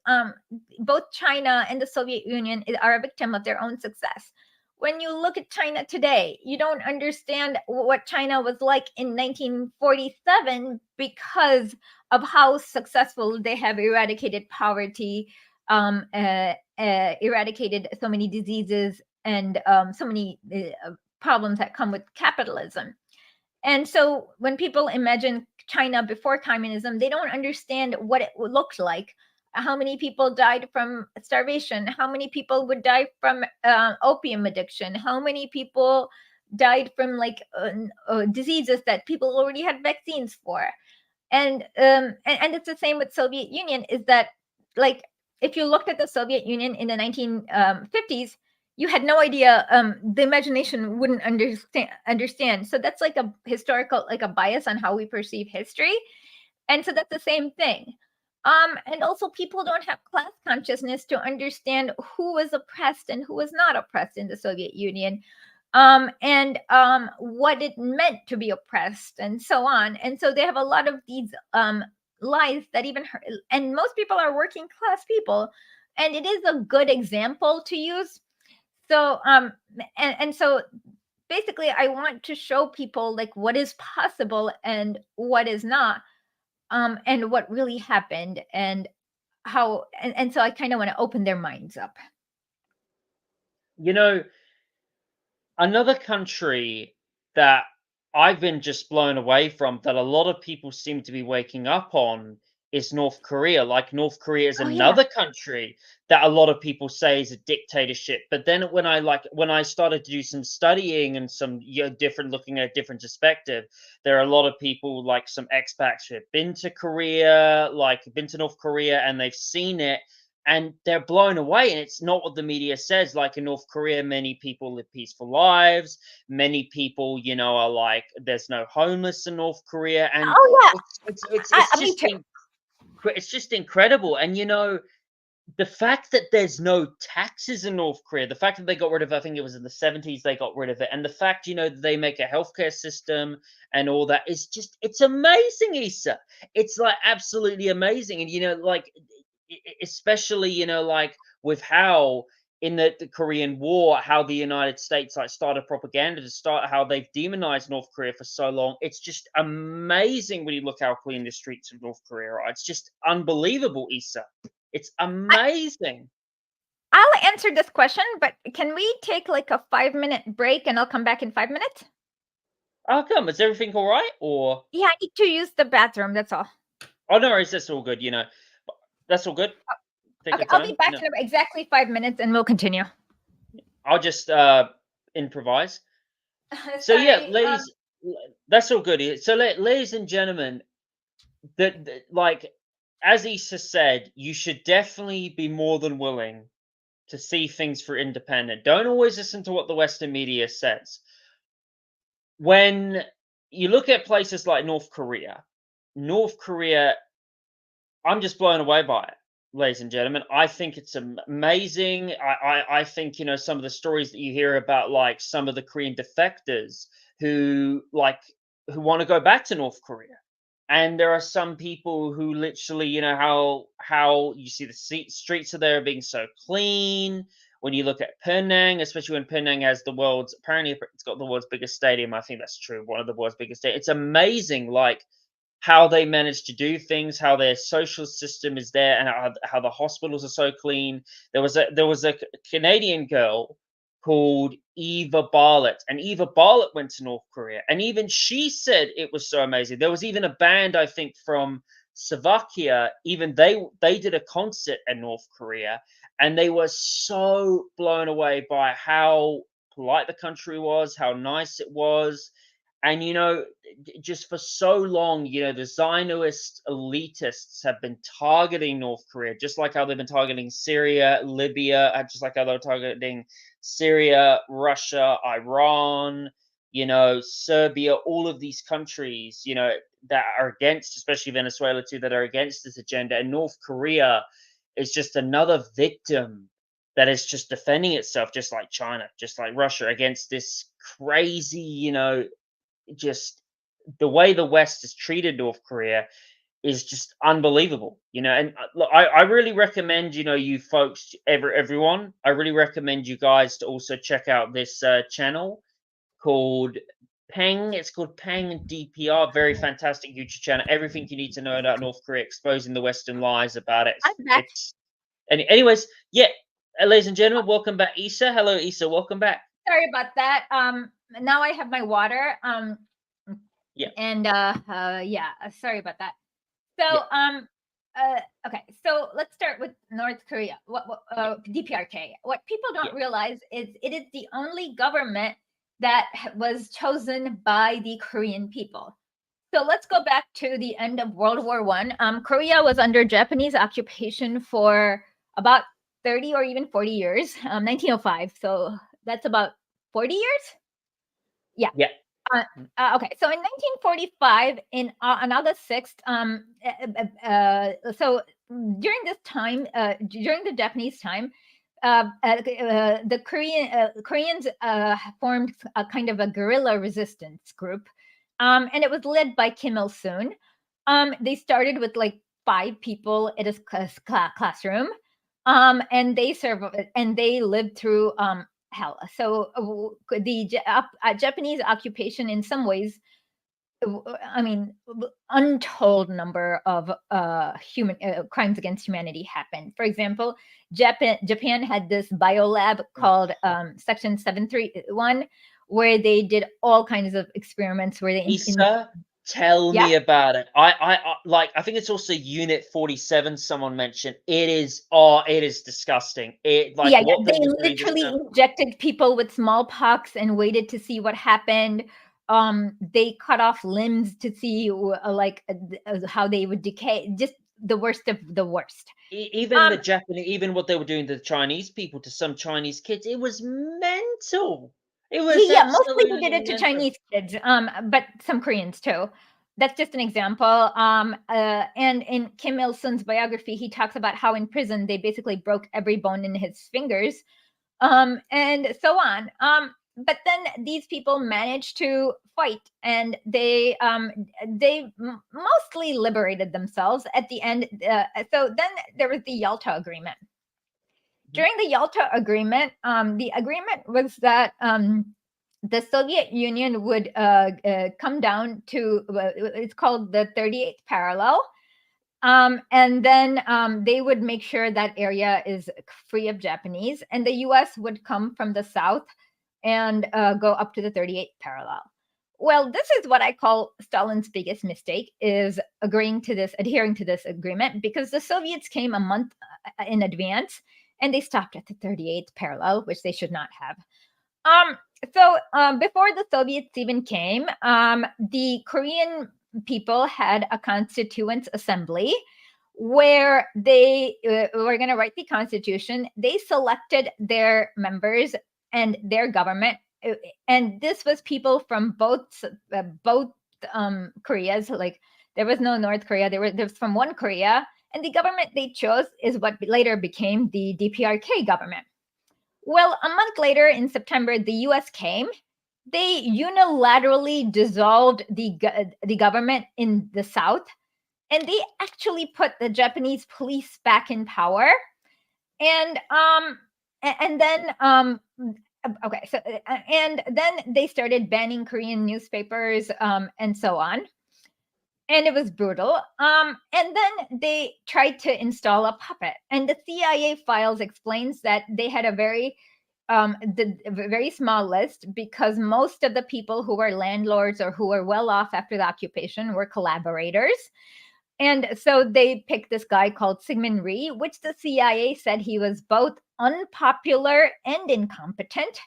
Speaker 2: both China and the Soviet Union are a victim of their own success. When you look at China today, you don't understand what China was like in 1947 because of how successful they have eradicated poverty, eradicated so many diseases, and so many problems that come with capitalism. And so when people imagine China before communism, they don't understand what it looked like. how many people died from starvation, how many people would die from opium addiction, how many people died from like diseases that people already had vaccines for. And it's the same with Soviet Union, is that like if you looked at the Soviet Union in the 1950s, you had no idea. The imagination wouldn't understand. So that's like a historical, like a bias on how we perceive history. And so that's the same thing. And also people don't have class consciousness to understand who was oppressed and who was not oppressed in the Soviet Union, and what it meant to be oppressed, and so on. And so they have a lot of these lies that even hurt, and most people are working class people, and it is a good example to use. So and so basically I want to show people like what is possible and what is not, and what really happened, and how, and so I kind of want to open their minds up.
Speaker 1: You know, another country that I've been just blown away from, that a lot of people seem to be waking up on, is North Korea. Like, North Korea is
Speaker 2: Oh yeah.
Speaker 1: another country that a lot of people say is a dictatorship. But then when I started to do some studying and some different, looking at a different perspective, there are a lot of people, like some expats who have been to Korea, like been to North Korea, and they've seen it, and they're blown away. And it's not what the media says. Like, in North Korea, many people live peaceful lives. Many people, are like, there's no homeless in North Korea, and
Speaker 2: Oh yeah. Me too.
Speaker 1: it's just incredible. And the fact that there's no taxes in North Korea, the fact that they got rid of, I think it was in the 70s, they got rid of it, and the fact, that they make a healthcare system and all that, is just, it's amazing, Issa. It's like absolutely amazing. And like, especially, like with how in the Korean War, how the United States like started propaganda to start, how they've demonized North Korea for so long. It's just amazing when you look how clean the streets of North Korea are. It's just unbelievable, Issa. It's amazing.
Speaker 2: I'll answer this question, but can we take like a 5-minute break and I'll come back in 5 minutes?
Speaker 1: How come? Is everything all right? Or
Speaker 2: Yeah, I need to use the bathroom. That's all.
Speaker 1: oh, no worries, that's all good. That's all good. Take
Speaker 2: Okay,
Speaker 1: your
Speaker 2: I'll be
Speaker 1: time.
Speaker 2: back in exactly 5 minutes and we'll continue.
Speaker 1: I'll just improvise. So yeah,
Speaker 2: Sorry.
Speaker 1: that's all good. So, ladies and gentlemen, like as Issa said, you should definitely be more than willing to see things for independent. Don't always listen to what the Western media says. When you look at places like North Korea, I'm just blown away by it, ladies and gentlemen. I think it's amazing. I think, some of the stories that you hear about, like some of the Korean defectors who want to go back to North Korea. And there are some people who literally, how you see the streets of there being so clean. When you look at Penang, especially when Penang has apparently it's got the world's biggest stadium. I think that's true. One of the world's biggest stadiums. It's amazing, like how they manage to do things, how their social system is there, and how the hospitals are so clean. There was a Canadian girl called Eva Bartlett, and Eva Bartlett went to North Korea, and even she said it was so amazing. There was even a band, I think, from Slovakia. Even they did a concert in North Korea, and they were so blown away by how polite the country was, how nice it was. And just for so long, the Zionist elitists have been targeting North Korea, just like how they've been targeting Syria, Libya, just like how they're targeting Syria, Russia, Iran, Serbia, all of these countries, that are against, especially Venezuela too, that are against this agenda. And North Korea is just another victim that is just defending itself, just like China, just like Russia, against this crazy, just the way the West has treated North Korea is just unbelievable, And look, I really recommend, you folks, everyone, I really recommend you guys to also check out this channel called Peng. It's called Peng DPR. Very fantastic YouTube channel. Everything you need to know about North Korea, exposing the Western lies about it.
Speaker 2: I'm back.
Speaker 1: Anyways, yeah, ladies and gentlemen, welcome back, Issa. Hello, Issa. Welcome back.
Speaker 2: Sorry about that. Now I have my water.
Speaker 1: Yeah.
Speaker 2: And yeah, sorry about that. So
Speaker 1: Yeah.
Speaker 2: Okay, so let's start with North Korea. DPRK. What people
Speaker 1: Yeah.
Speaker 2: don't realize is it is the only government that was chosen by the Korean people. So let's go back to the end of World War One. Korea was under Japanese occupation for about 30 or even 40 years. 1905. So that's about 40 years. Yeah.
Speaker 1: Yeah.
Speaker 2: Okay, so in 1945, on August 6th, so during this time, during the Japanese time, the Koreans formed a kind of a guerrilla resistance group, and it was led by Kim Il Sung. They started with like 5 people at a classroom, and they lived through hell. So the Japanese occupation, in some ways, I mean, untold number of human crimes against humanity happened. For example, Japan had this biolab called Section 731, where they did all kinds of experiments where they
Speaker 1: Issa, tell
Speaker 2: yeah.
Speaker 1: me about it. I think it's also Unit 47 someone mentioned. It is disgusting.
Speaker 2: Yeah,
Speaker 1: What they
Speaker 2: they
Speaker 1: were doing just
Speaker 2: literally
Speaker 1: now.
Speaker 2: injected people with smallpox and waited to see what happened. They cut off limbs to see how they would decay. Just the worst of the worst.
Speaker 1: Even the Japanese, even what they were doing to the Chinese people, to some Chinese kids, it was mental. It was
Speaker 2: Yeah, mostly they did
Speaker 1: absolutely
Speaker 2: it to
Speaker 1: mental.
Speaker 2: Chinese kids, but some Koreans too. That's just an example. And in Kim Il Sung's biography, he talks about how in prison they basically broke every bone in his fingers, and so on. But then these people managed to fight, and they mostly liberated themselves at the end. So then there was the Yalta Agreement. During the Yalta Agreement, the agreement was that the Soviet Union would come down to it's called the 38th parallel. And then they would make sure that area is free of Japanese, and the US would come from the south and go up to the 38th parallel. Well, this is what I call Stalin's biggest mistake, is adhering to this agreement, because the Soviets came a month in advance and they stopped at the 38th parallel, which they should not have. So before the Soviets even came, the Korean people had a constituent assembly where they were going to write the constitution. They selected their members and their government, and this was people from both Koreas. Like, there was no North Korea. There was from one Korea, and the government they chose is what later became the DPRK government. Well, a month later, in September, the US came. They unilaterally dissolved the government in the South, and they actually put the Japanese police back in power. And then okay, so and then they started banning Korean newspapers, and so on. And it was brutal. And then they tried to install a puppet. And the CIA files explains that they had a very very small list, because most of the people who were landlords or who were well off after the occupation were collaborators. And so they picked this guy called Syngman Rhee, which the CIA said he was both unpopular and incompetent.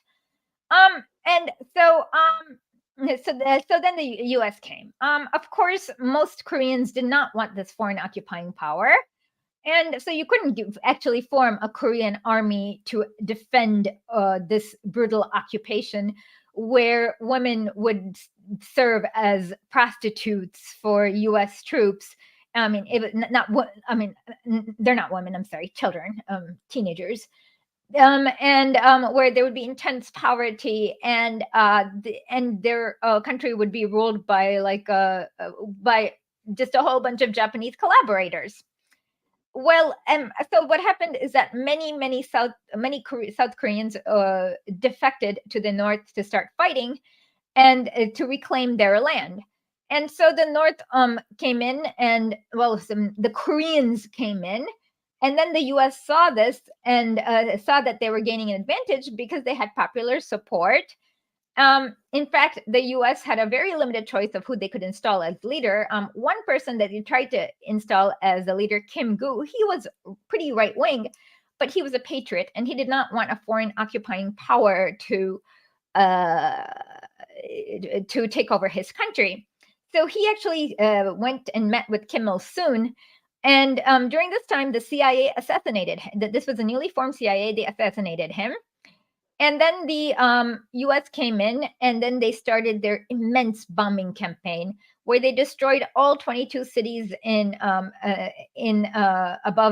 Speaker 2: And so so then the US came. Of course, most Koreans did not want this foreign occupying power. And so you couldn't actually form a Korean army to defend this brutal occupation, where women would serve as prostitutes for US troops. I mean, they're not women, I'm sorry, children, teenagers. And where there would be intense poverty, and their country would be ruled by by just a whole bunch of Japanese collaborators. Well, so what happened is that many South Koreans defected to the North to start fighting and to reclaim their land. And so the North came in, and the Koreans came in, and then the US saw this and saw that they were gaining an advantage because they had popular support. In fact, the U.S. had a very limited choice of who they could install as leader. One person that they tried to install as the leader, Kim Gu, he was pretty right wing, but he was a patriot, and he did not want a foreign occupying power to take over his country. So he actually went and met with Kim Il-sung. And during this time, the CIA assassinated him. This was a newly formed CIA. They assassinated him. And then the U.S. came in, and then they started their immense bombing campaign, where they destroyed all 22 cities in above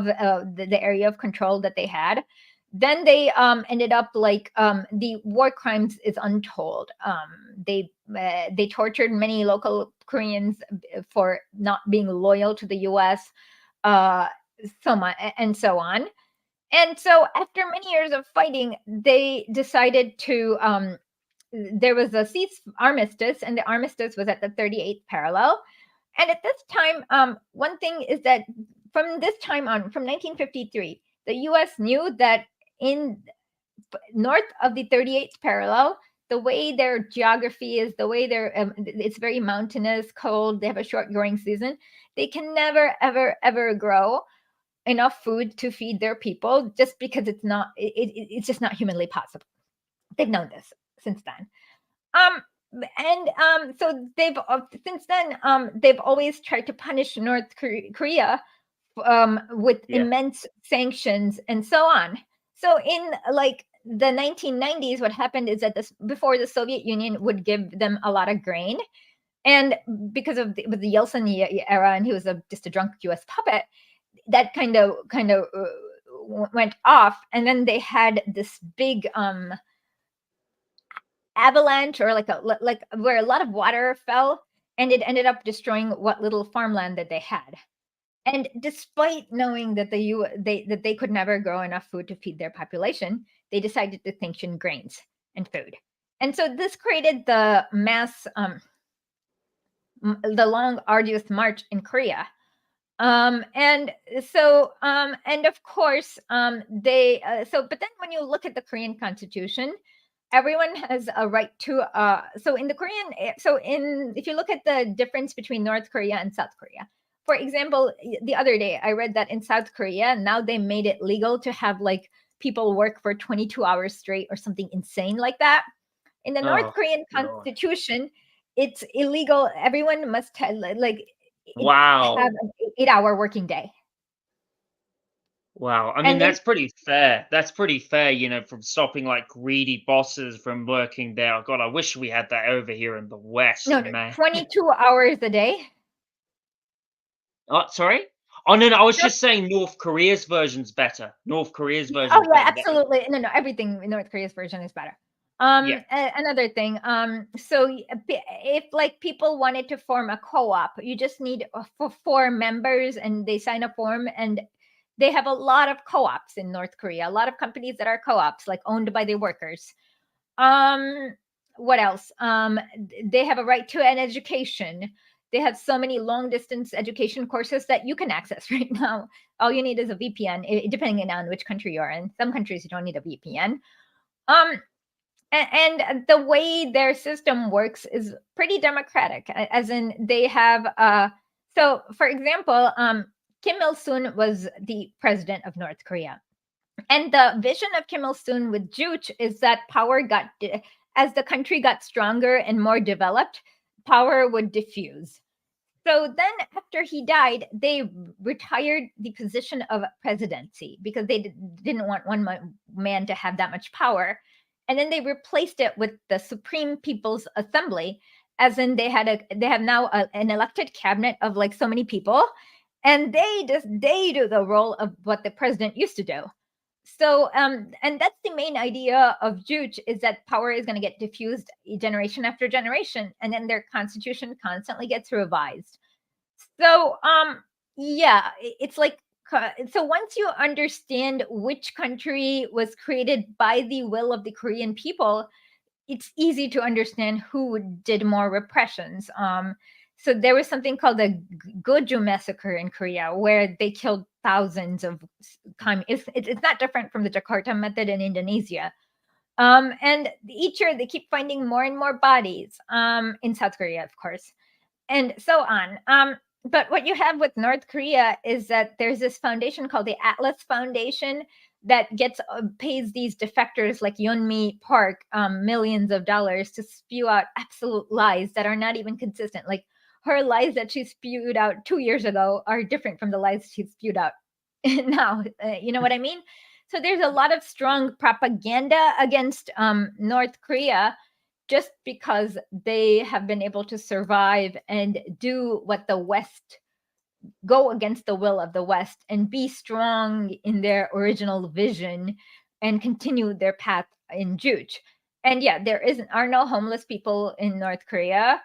Speaker 2: the area of control that they had. Then they ended up like the war crimes is untold. They tortured many local Koreans for not being loyal to the U.S. And so on. And so after many years of fighting, they decided to, there was a armistice, and the armistice was at the 38th parallel. And at this time, one thing is that from this time on, from 1953, the U.S. knew that in north of the 38th parallel, the way their geography is, the way it's very mountainous, cold, they have a short growing season, they can never, ever, ever grow enough food to feed their people, just because it's just not humanly possible. They've known this since then. So they've since then they've always tried to punish North Korea with immense sanctions and so on. So in like the 1990s, what happened is that before the Soviet Union would give them a lot of grain, and because of the Yeltsin era, and he was just a drunk U.S. puppet, that kind of went off, and then they had this big avalanche, or like where a lot of water fell, and it ended up destroying what little farmland that they had. And despite knowing that that they could never grow enough food to feed their population, they decided to sanction grains and food. And so this created the the long, arduous march in Korea. And of course, but then when you look at the Korean constitution, everyone has a right to, if you look at the difference between North Korea and South Korea, for example, the other day I read that in South Korea, now they made it legal to have like people work for 22 hours straight or something insane like that. In the North Korean constitution, it's illegal. Everyone must have have an 8-hour working day.
Speaker 1: Wow. I mean, that's pretty fair. That's pretty fair, from stopping like greedy bosses from working there. God, I wish we had that over here in the West, man.
Speaker 2: 22 hours a day.
Speaker 1: Oh, sorry? Oh, no, I was just saying North Korea's version's better. North Korea's version.
Speaker 2: Oh, yeah, absolutely. No, everything in North Korea's version is better. Another thing, so if like people wanted to form a co-op, you just need 4 members, and they sign a form, and they have a lot of co-ops in North Korea, a lot of companies that are co-ops, like owned by the workers. What else? They have a right to an education. They have so many long distance education courses that you can access right now. All you need is a VPN, depending on which country you're in. Some countries you don't need a VPN. And the way their system works is pretty democratic, as in they have, so for example, Kim Il-sung was the president of North Korea. And the vision of Kim Il-sung with Juche is that as the country got stronger and more developed, power would diffuse. So then after he died, they retired the position of presidency because they didn't want one man to have that much power. And then they replaced it with the Supreme People's Assembly, as in they have now an elected cabinet of like so many people, and they do the role of what the president used to do. So and that's the main idea of Juche, is that power is going to get diffused generation after generation, and then their constitution constantly gets revised. So it's like, so once you understand which country was created by the will of the Korean people, it's easy to understand who did more repressions. So there was something called the Goju massacre in Korea, where they killed thousands of it's not different from the Jakarta method in Indonesia. And each year they keep finding more and more bodies in South Korea, of course, and so on. But what you have with North Korea is that there's this foundation called the Atlas Foundation that pays these defectors like Yeonmi Park millions of dollars to spew out absolute lies that are not even consistent. Like her lies that she spewed out 2 years ago are different from the lies she spewed out now. You know what I mean? So there's a lot of strong propaganda against North Korea just because they have been able to survive and do what the West, go against the will of the West and be strong in their original vision and continue their path in Juche. And yeah, are no homeless people in North Korea.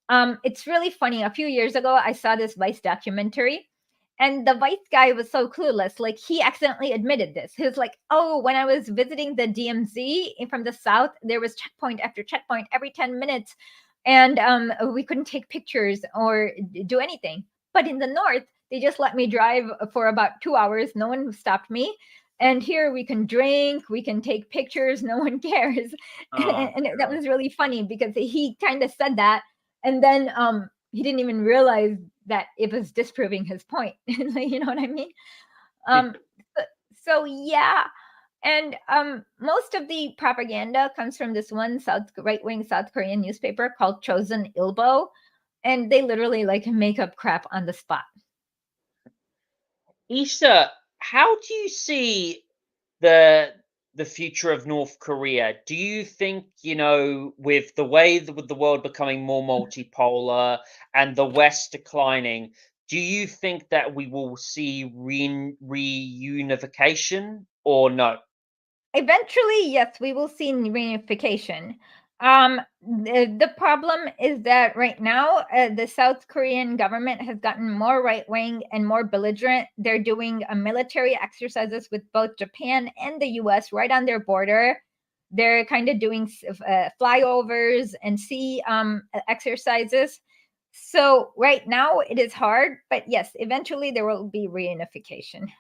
Speaker 2: It's really funny. A few years ago, I saw this Vice documentary, and the Vice guy was so clueless. Like he accidentally admitted this. He was like, "Oh, when I was visiting the DMZ from the south, there was checkpoint after checkpoint every 10 minutes, and we couldn't take pictures or do anything. But in the north, they just let me drive for about 2 hours. No one stopped me." And here we can drink, we can take pictures, no one cares. And that was really funny because he kind of said that, and then he didn't even realize that it was disproving his point. You know what I mean? So yeah, and most of the propaganda comes from this one right-wing South Korean newspaper called Chosun Ilbo, and they literally like make up crap on the spot.
Speaker 1: Esha, how do you see the future of North Korea? Do you think, with the way with the world becoming more multipolar and the West declining, do you think that we will see reunification or no?
Speaker 2: Eventually, yes, we will see reunification. The problem is that right now, the South Korean government has gotten more right wing and more belligerent. They're doing military exercises with both Japan and the US right on their border. They're kind of doing flyovers and sea exercises. So, right now, it is hard, but yes, eventually there will be reunification.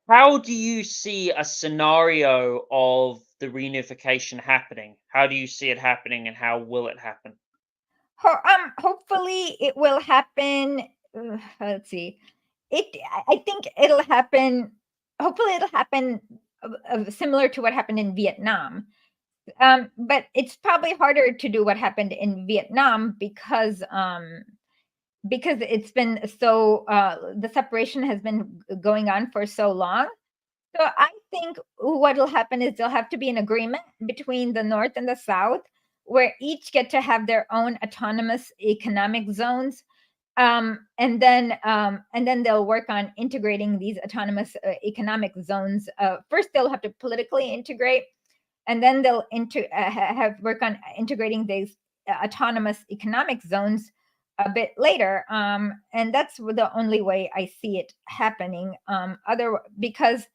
Speaker 1: How do you see a scenario of the reunification happening? How do you see it happening and how will it happen?
Speaker 2: Hopefully it will happen. Let's see. I think it'll happen. Hopefully it'll happen similar to what happened in Vietnam. But it's probably harder to do what happened in Vietnam because it's been so the separation has been going on for so long. So I think what will happen is there'll have to be an agreement between the North and the South where each get to have their own autonomous economic zones. And then they'll work on integrating these autonomous economic zones. First, they'll have to politically integrate, and then they'll have work on integrating these autonomous economic zones a bit later. And that's the only way I see it happening. Because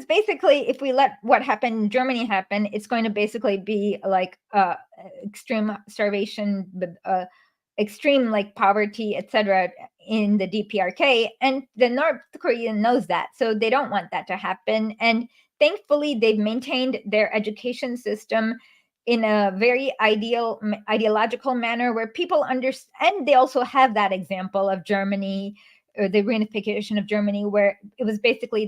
Speaker 2: basically if we let what happened in Germany happen, it's going to basically be like extreme starvation, extreme like poverty, etc. in the DPRK, and the North Korean knows that, so they don't want that to happen. And thankfully they've maintained their education system in a very ideological manner where people understand. And they also have that example of Germany, or the reunification of Germany, where it was basically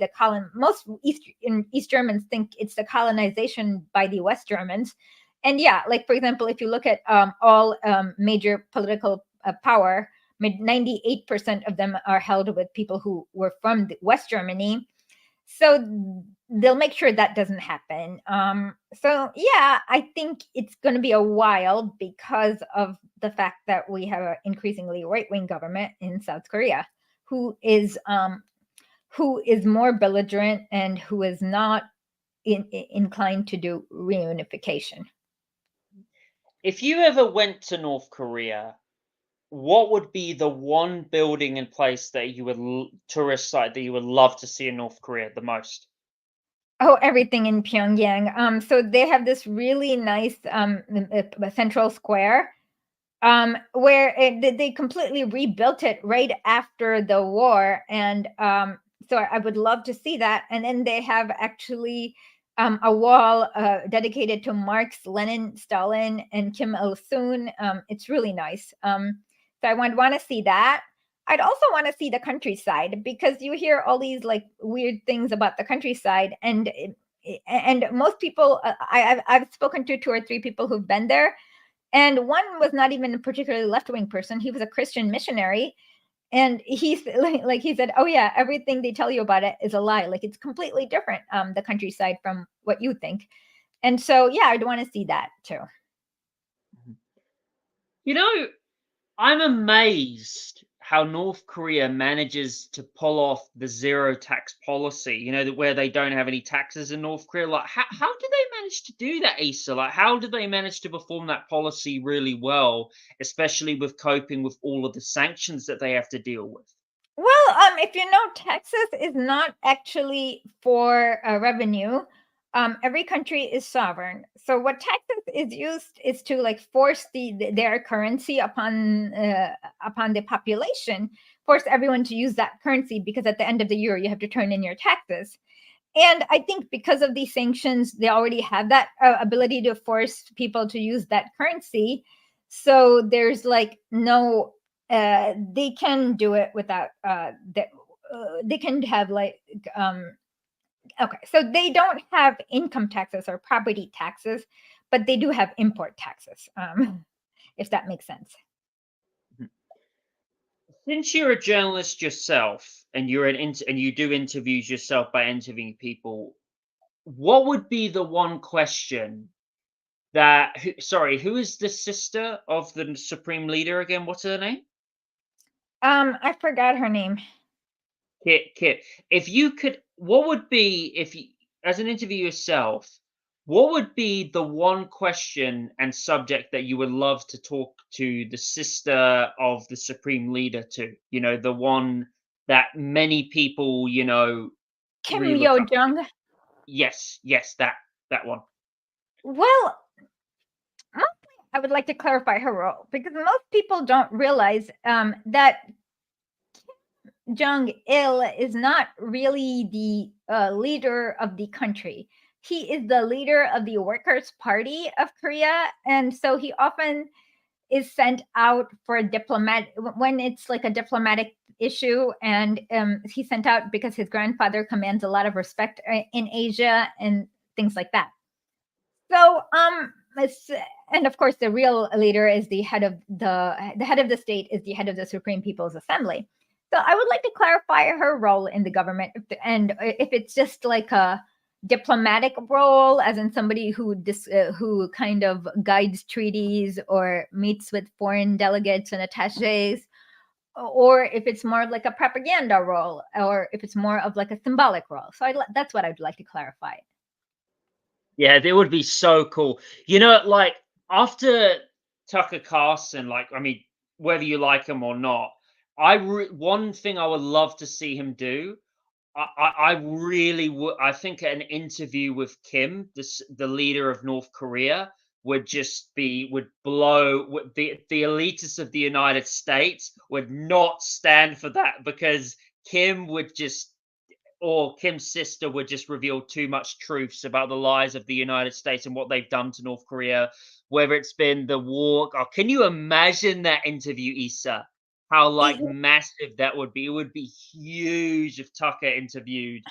Speaker 2: most East Germans think it's the colonization by the West Germans. And yeah, like for example, if you look at all major political power, 98% of them are held with people who were from West Germany. So they'll make sure that doesn't happen. So yeah, I think it's going to be a while because of the fact that we have an increasingly right-wing government in South Korea who is more belligerent and who is not inclined to do reunification.
Speaker 1: If you ever went to North Korea, what would be the one building and place that you would tourist site that you would love to see in North Korea the most?
Speaker 2: Oh, everything in Pyongyang. So they have this really nice central square where they completely rebuilt it right after the war. And So I would love to see that. And then they have actually a wall dedicated to Marx, Lenin, Stalin, and Kim Il Sung. It's really nice. So I would want to see that. I'd also want to see the countryside, because you hear all these like weird things about the countryside, and most people, I've spoken to 2 or 3 people who've been there, and one was not even a particularly left-wing person. He was a Christian missionary, and he's like he said, oh yeah, everything they tell you about it is a lie. Like, it's completely different, the countryside, from what you think. And so yeah, I'd want to see that too.
Speaker 1: You know, I'm amazed how North Korea manages to pull off the zero tax policy, where they don't have any taxes in North Korea. Like, how do they manage to do that, Issa? Like, how do they manage to perform that policy really well, especially with coping with all of the sanctions that they have to deal with?
Speaker 2: Well, if you know, Texas is not actually for revenue. Every country is sovereign. So what Texas is used is to like force their currency upon the population, force everyone to use that currency, because at the end of the year you have to turn in your taxes. And I think because of these sanctions, they already have that ability to force people to use that currency. So there's like no, they can do it without they can have like okay, so they don't have income taxes or property taxes, but they do have import taxes, if that makes sense.
Speaker 1: Since you're a journalist yourself, and and you do interviews yourself by interviewing people, what would be the one question who is the sister of the supreme leader again? What's her name?
Speaker 2: I forgot her name.
Speaker 1: Kit. If you could, what would be, if you, as an interview yourself, what would be the one question and subject that you would love to talk to the sister of the supreme leader to? The one that many people,
Speaker 2: Kim
Speaker 1: really look
Speaker 2: Yo
Speaker 1: up.
Speaker 2: Jong.
Speaker 1: Yes, that one.
Speaker 2: Well, mostly I would like to clarify her role, because most people don't realize that Jong Il is not really the leader of the country. He is the leader of the Workers' Party of Korea, and so he often is sent out for a diplomat when it's like a diplomatic issue, and he's sent out because his grandfather commands a lot of respect in Asia and things like that. So and of course the real leader is the head of the state, is the head of the Supreme People's Assembly. So I would like to clarify her role in the government, and if it's just like a diplomatic role, as in somebody who kind of guides treaties or meets with foreign delegates and attaches, or if it's more of like a propaganda role, or if it's more of like a symbolic role. So that's what I'd like to clarify.
Speaker 1: Yeah, that would be so cool. Like, after Tucker Carlson, like, I mean, whether you like him or not, one thing I would love to see him do. I really would. I think an interview with Kim, the leader of North Korea, would blow. The elitists of the United States would not stand for that, because Kim would just or Kim's sister would just reveal too much truths about the lies of the United States and what they've done to North Korea, whether it's been the war. Oh, can you imagine that interview, Issa? How like massive that would be. It would be huge if Tucker interviewed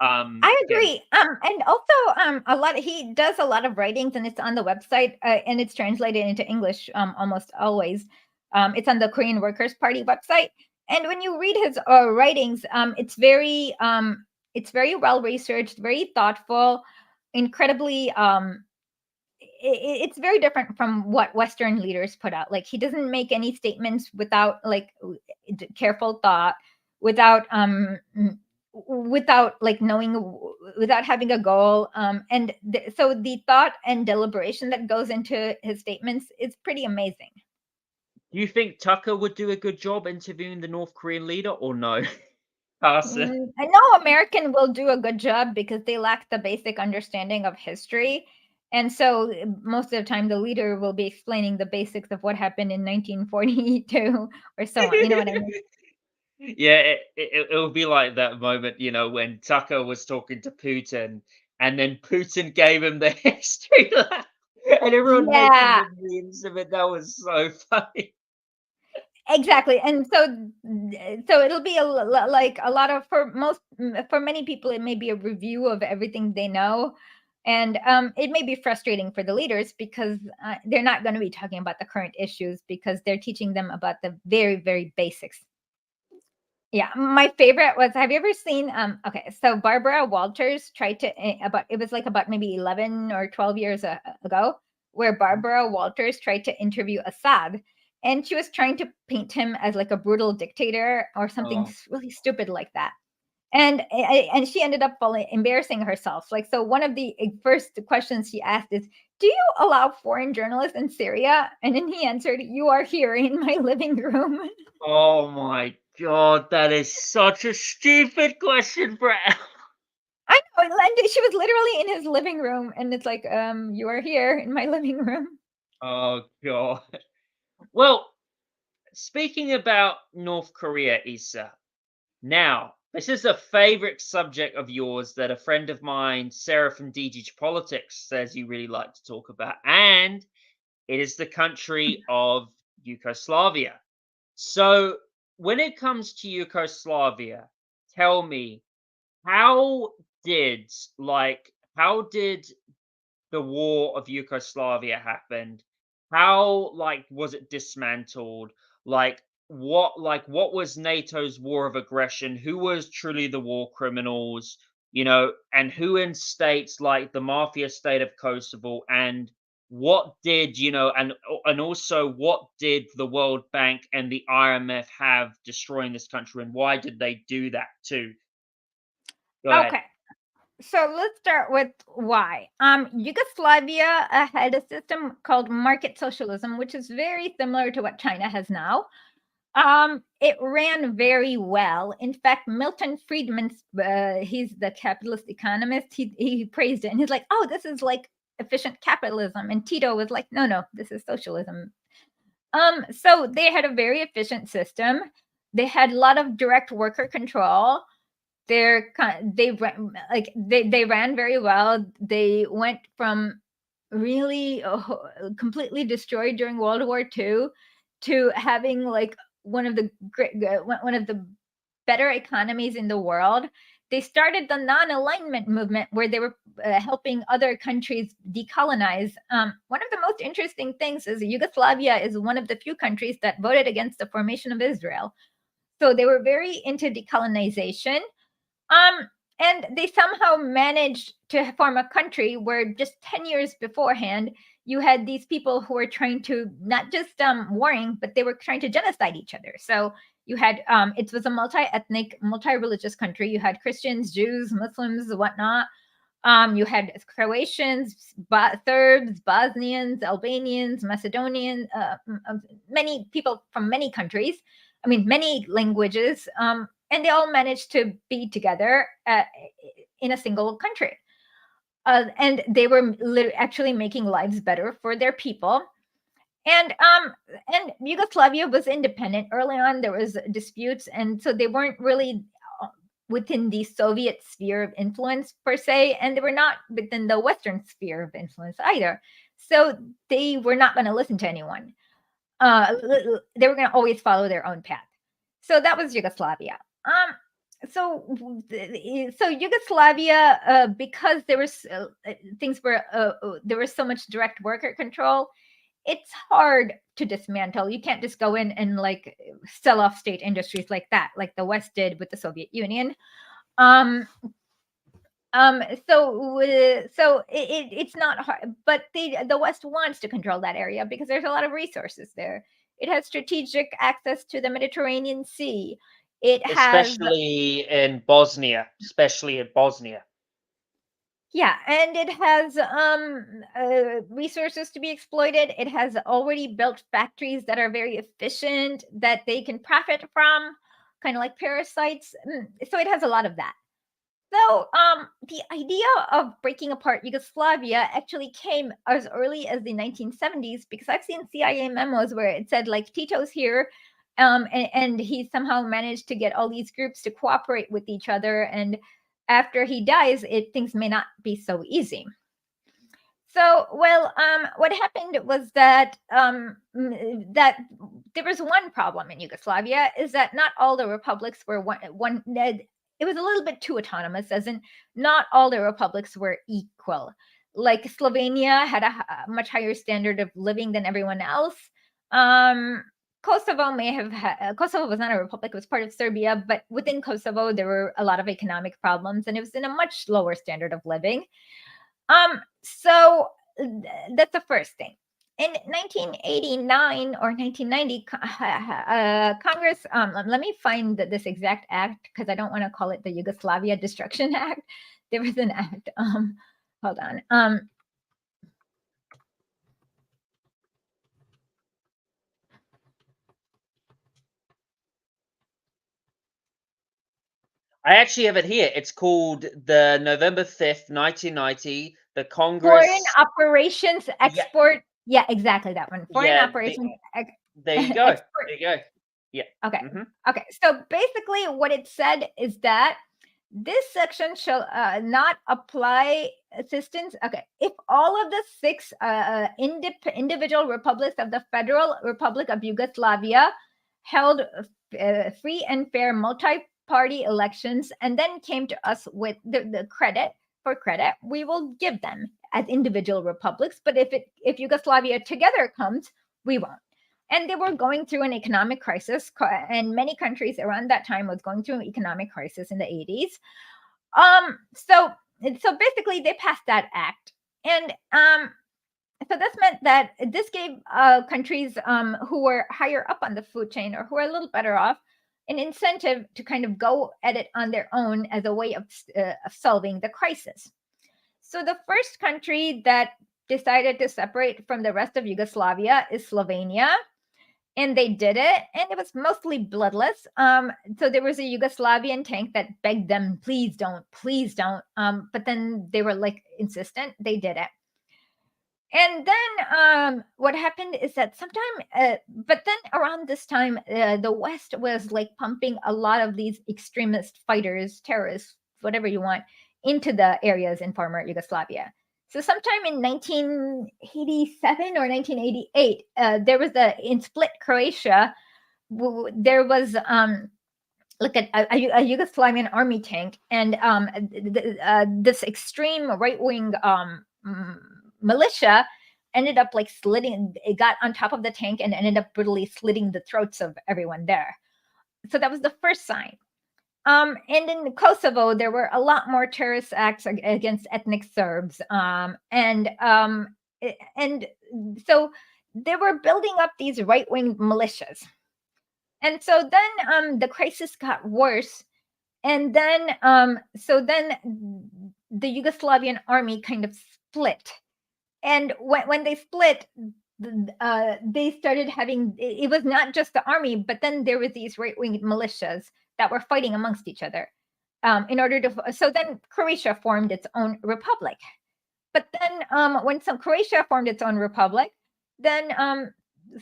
Speaker 2: I
Speaker 1: Kim.
Speaker 2: agree. And also, he does a lot of writings, and it's on the website, and it's translated into English almost always. It's on the Korean Workers' Party website, and when you read his writings, it's very well researched, very thoughtful, incredibly. It's very different from what Western leaders put out. Like, he doesn't make any statements without like careful thought, without without like knowing, without having a goal, and so the thought and deliberation that goes into his statements is pretty amazing.
Speaker 1: Do you think Tucker would do a good job interviewing the North Korean leader, or no? Carson.
Speaker 2: I know American will do a good job because they lack the basic understanding of history, and so most of the time the leader will be explaining the basics of what happened in 1942 or so on. You know what I mean?
Speaker 1: Yeah, it will be like that moment, when Tucker was talking to Putin, and then Putin gave him the history laugh, and everyone making
Speaker 2: Yeah,
Speaker 1: the memes of it. That was so funny.
Speaker 2: exactly. And so it'll be like a lot of, for many people it may be a review of everything they know. And it may be frustrating for the leaders because they're not going to be talking about the current issues because they're teaching them about the very, very basics. Yeah, my favorite was, have you ever seen okay, so Barbara Walters tried to about, it was like about maybe 11 or 12 years ago, where Barbara Walters tried to interview Assad, and she was trying to paint him as like a brutal dictator or something
Speaker 1: Oh,
Speaker 2: really stupid like that. And she ended up embarrassing herself. Like, so one of the first questions she asked is, "Do you allow foreign journalists in Syria?" And then he answered, "You are here in my living room."
Speaker 1: oh my God, that is such a stupid question, Brett.
Speaker 2: I know, and she was literally in his living room, and it's like, you are here in my living room.
Speaker 1: Oh God. Well, speaking about North Korea, Issa. Now, this is a favorite subject of yours that a friend of mine, Sarah from DGH Politics, says you really like to talk about, and it is the country of Yugoslavia. So, when it comes to Yugoslavia, tell me, how did how did the war of Yugoslavia happened? How was it dismantled? What was NATO's war of aggression? Who was truly the war criminals? And who in states like the mafia state of Kosovo, and what did, and also what did the World Bank and the IMF have destroying this country, and why did they do that too? Go ahead.
Speaker 2: Okay, so let's start with why. Yugoslavia had a system called market socialism, which is very similar to what China has now. It ran very well. In fact, Milton Friedman, he's the capitalist economist. He praised it, and he's like, "Oh, this is like efficient capitalism." And Tito was like, "No, no, this is socialism." So they had a very efficient system. They had a lot of direct worker control. They ran very well. They went from really completely destroyed during World War II to having like one of the better economies in the world. They started the non-alignment movement where they were helping other countries decolonize. One of the most interesting things is Yugoslavia is one of the few countries that voted against the formation of Israel. So they were very into decolonization. Um, and they somehow managed to form a country where just 10 years beforehand, you had these people who were trying to not just warring, but they were trying to genocide each other. So you had, it was a multi-ethnic, multi-religious country. You had Christians, Jews, Muslims, whatnot. You had Croatians, Serbs, Bosnians, Albanians, Macedonians, many people from many countries. I mean, many languages. And they all managed to be together in a single country. And they were actually making lives better for their people. And Yugoslavia was independent. Early on, there was disputes, and so they weren't really within the Soviet sphere of influence per se, and they were not within the Western sphere of influence either. So they were not going to listen to anyone. They were going to always follow their own path. So that was Yugoslavia. So Yugoslavia, because there was things were there was so much direct worker control. It's hard to dismantle. You can't just go in and like sell off state industries like that, like the West did with the Soviet Union. Um, it's not hard, but the West wants to control that area because there's a lot of resources there. It has strategic access to the Mediterranean Sea. It has,
Speaker 1: Especially in Bosnia.
Speaker 2: yeah, and it has resources to be exploited. It has already built factories that are very efficient that they can profit from, kind of like parasites. So it has a lot of that. So, the idea of breaking apart Yugoslavia actually came as early as the 1970s because I've seen CIA memos where it said like Tito's here, and he somehow managed to get all these groups to cooperate with each other. And after he dies, things may not be so easy. So, well, what happened was that that there was one problem in Yugoslavia, is that not all the republics were one. It was a little bit too autonomous, as in not all the republics were equal. Like Slovenia had a much higher standard of living than everyone else. Kosovo Kosovo was not a republic; it was part of Serbia, but within Kosovo there were a lot of economic problems, and it was in a much lower standard of living. So that's the first thing. In 1989 or 1990, Congress, let me find this exact act, because I don't want to call it the Yugoslavia Destruction Act. There was an act. Hold on.
Speaker 1: I actually have it here. It's called the November 5th, 1990, the Congress.
Speaker 2: Foreign Operations Export. Yeah, exactly that one. Foreign Operations.
Speaker 1: There you go. Export. There you go. Yeah.
Speaker 2: Okay. Mm-hmm. Okay. So basically, what it said is that this section shall not apply assistance. Okay. If all of the 6 individual republics of the Federal Republic of Yugoslavia held free and fair multi-party elections and then came to us with the credit, we will give them as individual republics. But if Yugoslavia together comes, we won't. And they were going through an economic crisis, and many countries around that time was going through an economic crisis in the 80s. So basically they passed that act. And so this meant that this gave countries who were higher up on the food chain, or who are a little better off, an incentive to kind of go at it on their own as a way of solving the crisis. So the first country that decided to separate from the rest of Yugoslavia is Slovenia. And they did it, and it was mostly bloodless. So there was a Yugoslavian tank that begged them, please don't. But then they were like insistent. They did it. And then what happened is that but then around this time, the West was like pumping a lot of these extremist fighters, terrorists, whatever you want, into the areas in former Yugoslavia. So sometime in 1987 or 1988, there was in Split, Croatia, there was like a Yugoslavian army tank, and this extreme right-wing militia ended up like it got on top of the tank and ended up brutally slitting the throats of everyone there. So that was the first sign. And in Kosovo, there were a lot more terrorist acts against ethnic Serbs. And so they were building up these right-wing militias. And so then the crisis got worse. And then, the Yugoslavian army kind of split. And when they split, they started having, it was not just the army, but then there was these right-wing militias that were fighting amongst each other so then Croatia formed its own republic. But then when Croatia formed its own republic, then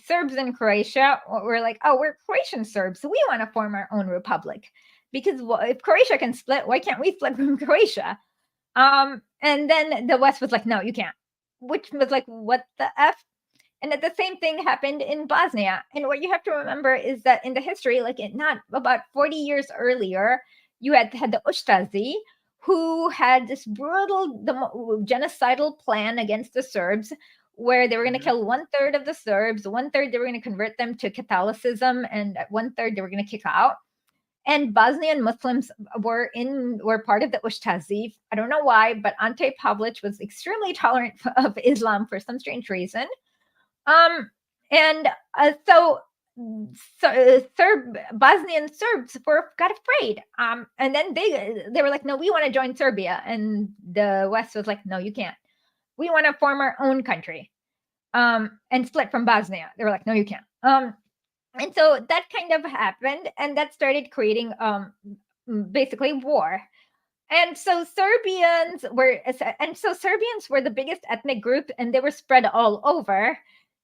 Speaker 2: Serbs in Croatia were like, oh, we're Croatian Serbs, so we want to form our own republic. Because if Croatia can split, why can't we split from Croatia? And then the West was like, no, you can't. Which was like, what the F? And the same thing happened in Bosnia. And what you have to remember is that in the history, like not about 40 years earlier, you had the Ustazi, who had this brutal genocidal plan against the Serbs, where they were going to kill 1/3 of the Serbs, 1/3 they were going to convert them to Catholicism, and 1/3 they were going to kick out. And Bosnian Muslims were part of the Ustazi. I don't know why, but Ante Pavlic was extremely tolerant of Islam for some strange reason. So Bosnian Serbs got afraid. And then they were like, no, we want to join Serbia. And the West was like, no, you can't. We want to form our own country, and split from Bosnia. They were like, no, you can't. And so that kind of happened, and that started creating basically war. And so Serbians were the biggest ethnic group, and they were spread all over.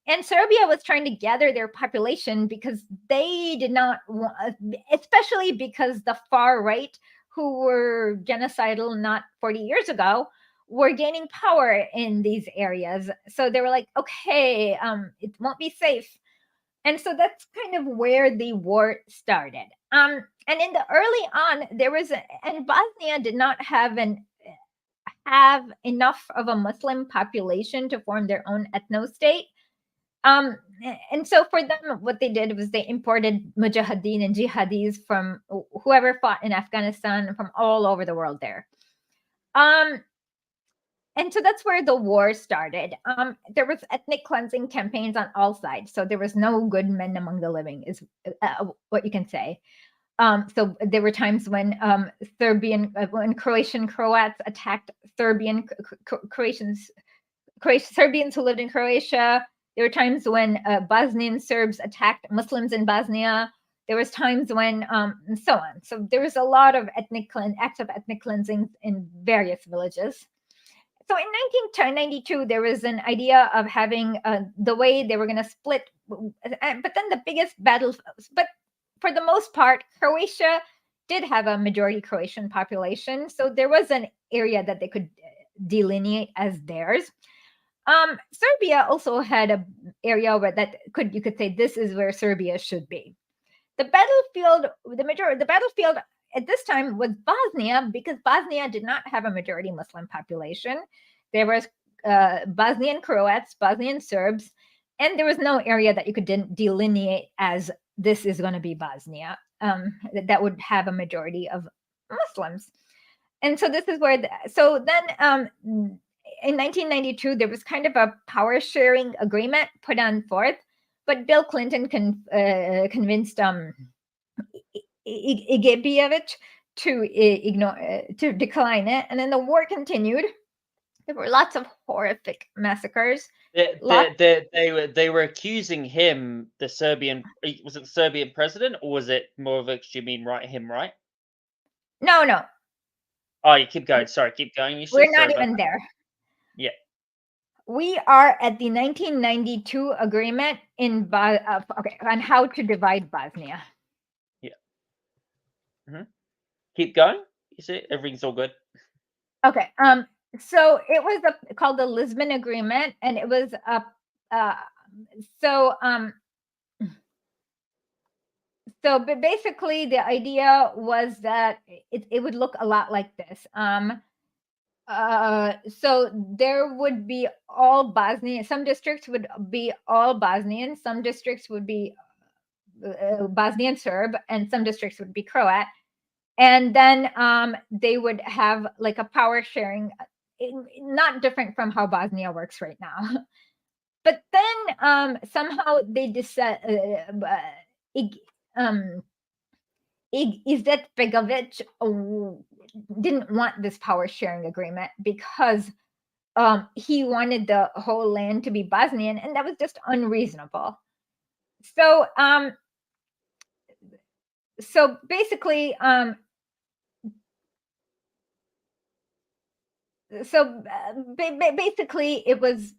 Speaker 2: And Serbia was trying to gather their population because they did not want, especially because the far right, who were genocidal not 40 years ago, were gaining power in these areas. So they were like, okay, it won't be safe. And so that's kind of where the war started. And in the early on, and Bosnia did not have enough of a Muslim population to form their own ethno-state. And so for them, what they did was they imported mujahideen and jihadis from whoever fought in Afghanistan from all over the world there. And so that's where the war started. There was ethnic cleansing campaigns on all sides. So there was no good men among the living, is what you can say. So there were times when when Croatian Croats attacked Serbians who lived in Croatia. There were times when Bosnian Serbs attacked Muslims in Bosnia. There was times when, and so on. So there was a lot of acts of ethnic cleansing in various villages. So in 1992, there was an idea of having the way they were going to split. But then the biggest battles, but for the most part, Croatia did have a majority Croatian population. So there was an area that they could delineate as theirs. Serbia also had an area where you could say this is where Serbia should be. The battlefield at this time was Bosnia, because Bosnia did not have a majority Muslim population. There was Bosnian Croats, Bosnian Serbs, and there was no area that you could delineate as this is going to be Bosnia that would have a majority of Muslims. And so this is where, in 1992, there was kind of a power sharing agreement put on forth, but Bill Clinton convinced Igebijevich to decline it, and then the war continued. There were lots of horrific massacres.
Speaker 1: They were accusing him, was it the Serbian president, or was it Morovic? You mean him, right?
Speaker 2: No.
Speaker 1: Oh, you keep going. Sorry, keep going.
Speaker 2: We're not even there.
Speaker 1: Yeah.
Speaker 2: We are at the 1992 agreement on how to divide Bosnia.
Speaker 1: Yeah. Mm-hmm. Keep going. You see, everything's all good.
Speaker 2: Okay. So it was called the Lisbon Agreement, and it was So basically, the idea was that it would look a lot like this. So there would be all Bosnian. Some districts would be all Bosnian. Some districts would be Bosnian Serb, and some districts would be Croat. And then they would have like a power sharing, not different from how Bosnia works right now. But then somehow they decided. Izetbegovic didn't want this power sharing agreement because he wanted the whole land to be Bosnian, and that was just unreasonable. So basically, basically it was.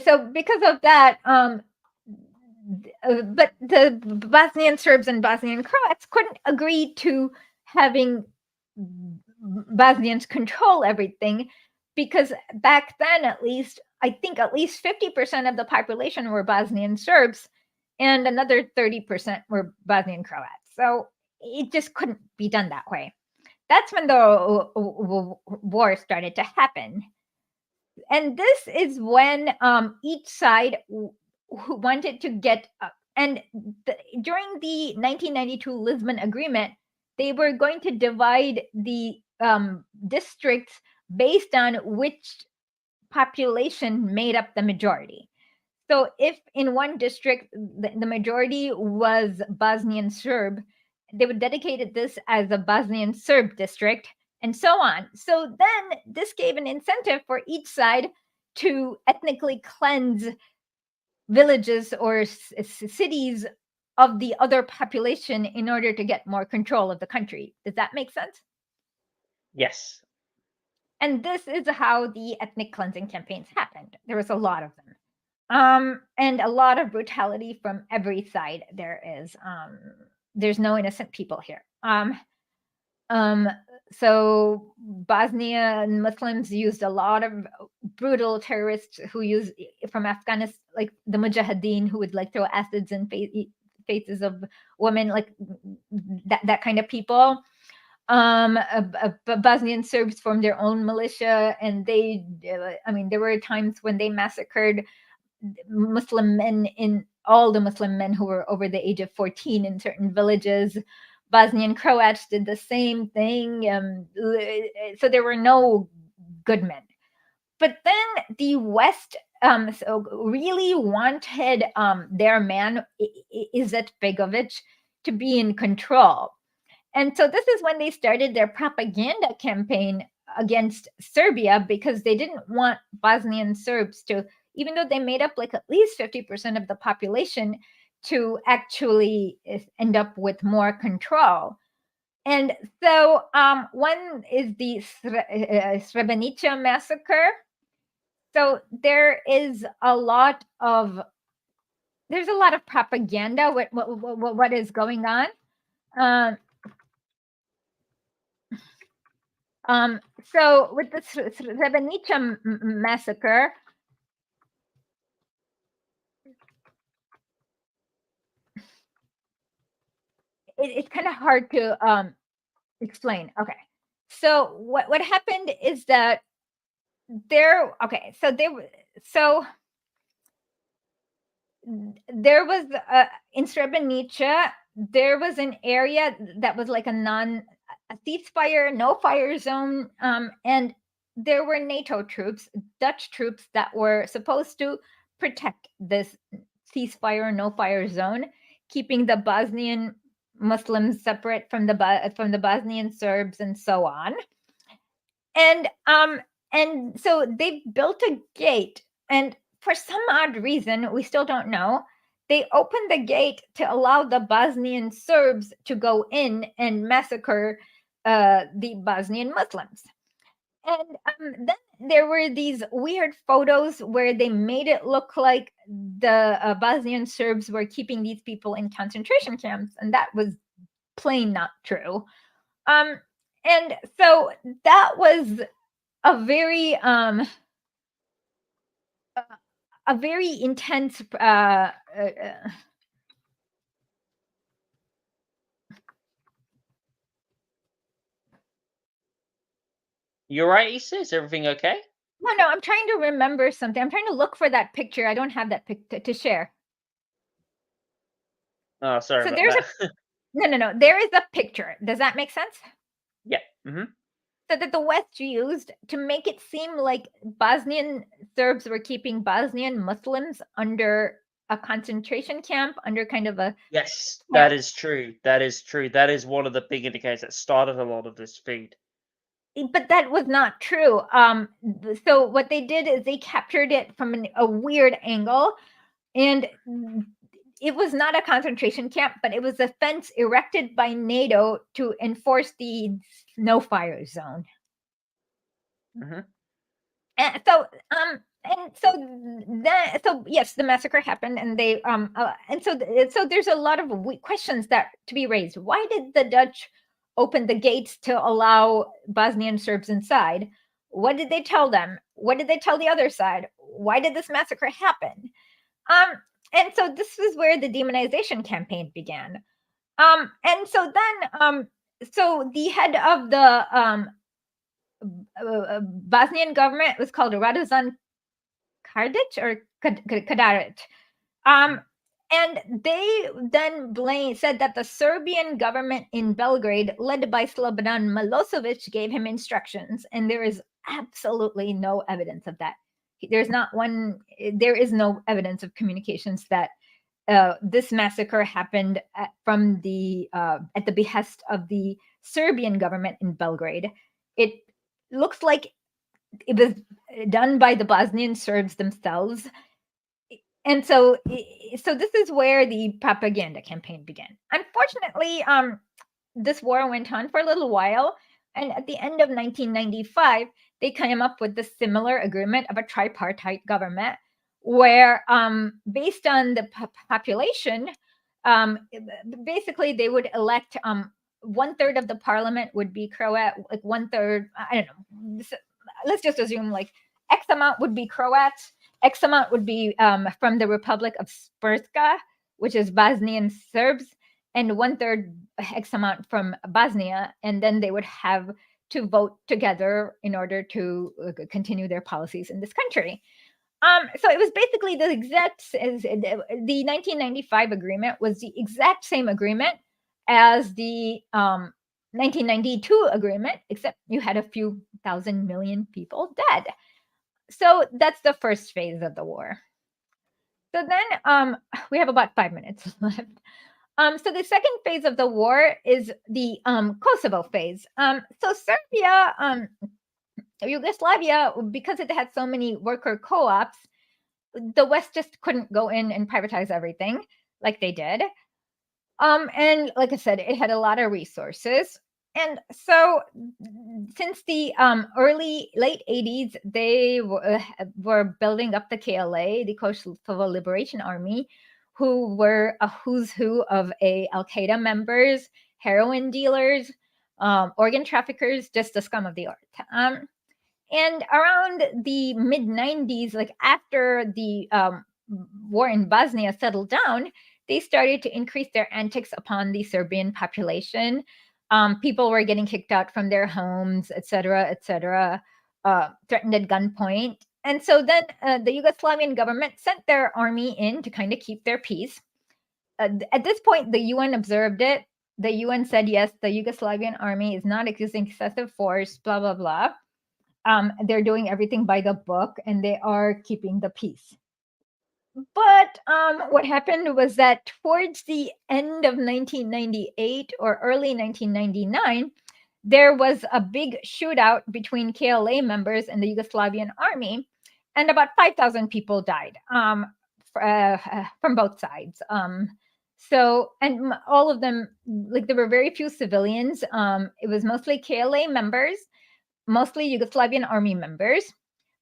Speaker 2: So because of that, but the Bosnian Serbs and Bosnian Croats couldn't agree to having Bosnians control everything, because back then, I think at least 50% of the population were Bosnian Serbs, and another 30% were Bosnian Croats. So it just couldn't be done that way. That's when the war started to happen. And this is when each side who wanted to get up. And during the 1992 Lisbon Agreement, they were going to divide the districts based on which population made up the majority. So if in one district the majority was Bosnian Serb, they would dedicate this as a Bosnian Serb district, and so on. So then this gave an incentive for each side to ethnically cleanse villages or cities of the other population in order to get more control of the country. Does that make sense?
Speaker 1: Yes.
Speaker 2: And this is how the ethnic cleansing campaigns happened. There was a lot of them. And a lot of brutality from every side. There's no innocent people here. Um, so Bosnian Muslims used a lot of brutal terrorists who used from Afghanistan, like the Mujahideen, who would like throw acids in faces of women, like that kind of people. Bosnian Serbs formed their own militia, and there were times when they massacred Muslim men all the Muslim men who were over the age of 14 in certain villages. Bosnian Croats did the same thing. So there were no good men. But then the West really wanted their man, Izetbegovic, to be in control. And so this is when they started their propaganda campaign against Serbia, because they didn't want Bosnian Serbs to, even though they made up like at least 50% of the population, to actually end up with more control. And so one is the Srebrenica massacre. So there's a lot of propaganda. What is going on? So with the Srebrenica massacre, it's kind of hard to explain. Okay, so what happened is that there was in Srebrenica, there was an area that was like a ceasefire, no fire zone, and there were NATO troops, Dutch troops, that were supposed to protect this ceasefire, no fire zone, keeping the Bosnian Muslims separate from the Bosnian Serbs and so on. And so they built a gate, and for some odd reason, we still don't know, they opened the gate to allow the Bosnian Serbs to go in and massacre the Bosnian Muslims. And then there were these weird photos where they made it look like the Bosnian Serbs were keeping these people in concentration camps, and that was plain not true. And so that was a very intense
Speaker 1: You're right, Issa? Is everything okay?
Speaker 2: No, I'm trying to remember something. I'm trying to look for that picture. I don't have that picture to share.
Speaker 1: Oh, sorry
Speaker 2: So
Speaker 1: about
Speaker 2: there's
Speaker 1: that.
Speaker 2: no. There is a picture. Does that make sense?
Speaker 1: Yeah. Mm-hmm.
Speaker 2: So that the West used to make it seem like Bosnian Serbs were keeping Bosnian Muslims under a concentration camp, under kind of a...
Speaker 1: Yes,
Speaker 2: Yeah.
Speaker 1: that is true. That is true. That is one of the big indicators that started a lot of this feed.
Speaker 2: But that was not true. So what they did is they captured it from a weird angle, and it was not a concentration camp, but it was a fence erected by NATO to enforce the no-fire zone.
Speaker 1: Mm-hmm.
Speaker 2: And so yes, the massacre happened, and they and so there's a lot of questions that to be raised. Why did the Dutch open the gates to allow Bosnian Serbs inside? What did they tell them? What did they tell the other side? Why did this massacre happen? And so this is where the demonization campaign began. And so then so the head of the Bosnian government was called Radovan Karadzic or Karadzic. And they then said that the Serbian government in Belgrade, led by Slobodan Milosevic, gave him instructions, and there is absolutely no evidence of that. There is no evidence of communications that this massacre happened at the behest of the Serbian government in Belgrade. It looks like it was done by the Bosnian Serbs themselves. And so this is where the propaganda campaign began. Unfortunately, this war went on for a little while, and at the end of 1995, they came up with the similar agreement of a tripartite government, where based on the population, basically they would elect 1/3 of the parliament would be Croat, like 1/3. I don't know. Let's just assume like X amount would be Croats, X amount would be from the Republic of Srpska, which is Bosnian Serbs, and 1/3 X amount from Bosnia, and then they would have to vote together in order to continue their policies in this country. So it was basically the exact as the 1995 agreement was the exact same agreement as the 1992 agreement, except you had a few thousand million people dead. So that's the first phase of the war. So then we have about 5 minutes left. So the second phase of the war is the Kosovo phase. So Serbia, Yugoslavia, because it had so many worker co-ops, the West just couldn't go in and privatize everything like they did. And like I said, it had a lot of resources. And so since the late 80s, they were building up the KLA, the Kosovo Liberation Army, who were a who's who of Al-Qaeda members, heroin dealers, organ traffickers, just the scum of the earth. And around the mid 90s, like after the war in Bosnia settled down, they started to increase their antics upon the Serbian population. People were getting kicked out from their homes, etc., threatened at gunpoint. And so then the Yugoslavian government sent their army in to kind of keep their peace. At this point, the UN observed it. The UN said, yes, the Yugoslavian army is not using excessive force, blah, blah, blah. They're doing everything by the book and they are keeping the peace. But what happened was that towards the end of 1998 or early 1999, there was a big shootout between KLA members and the Yugoslavian army, and about 5,000 people died from both sides. So, and all of them, like there were very few civilians. It was mostly KLA members, mostly Yugoslavian army members.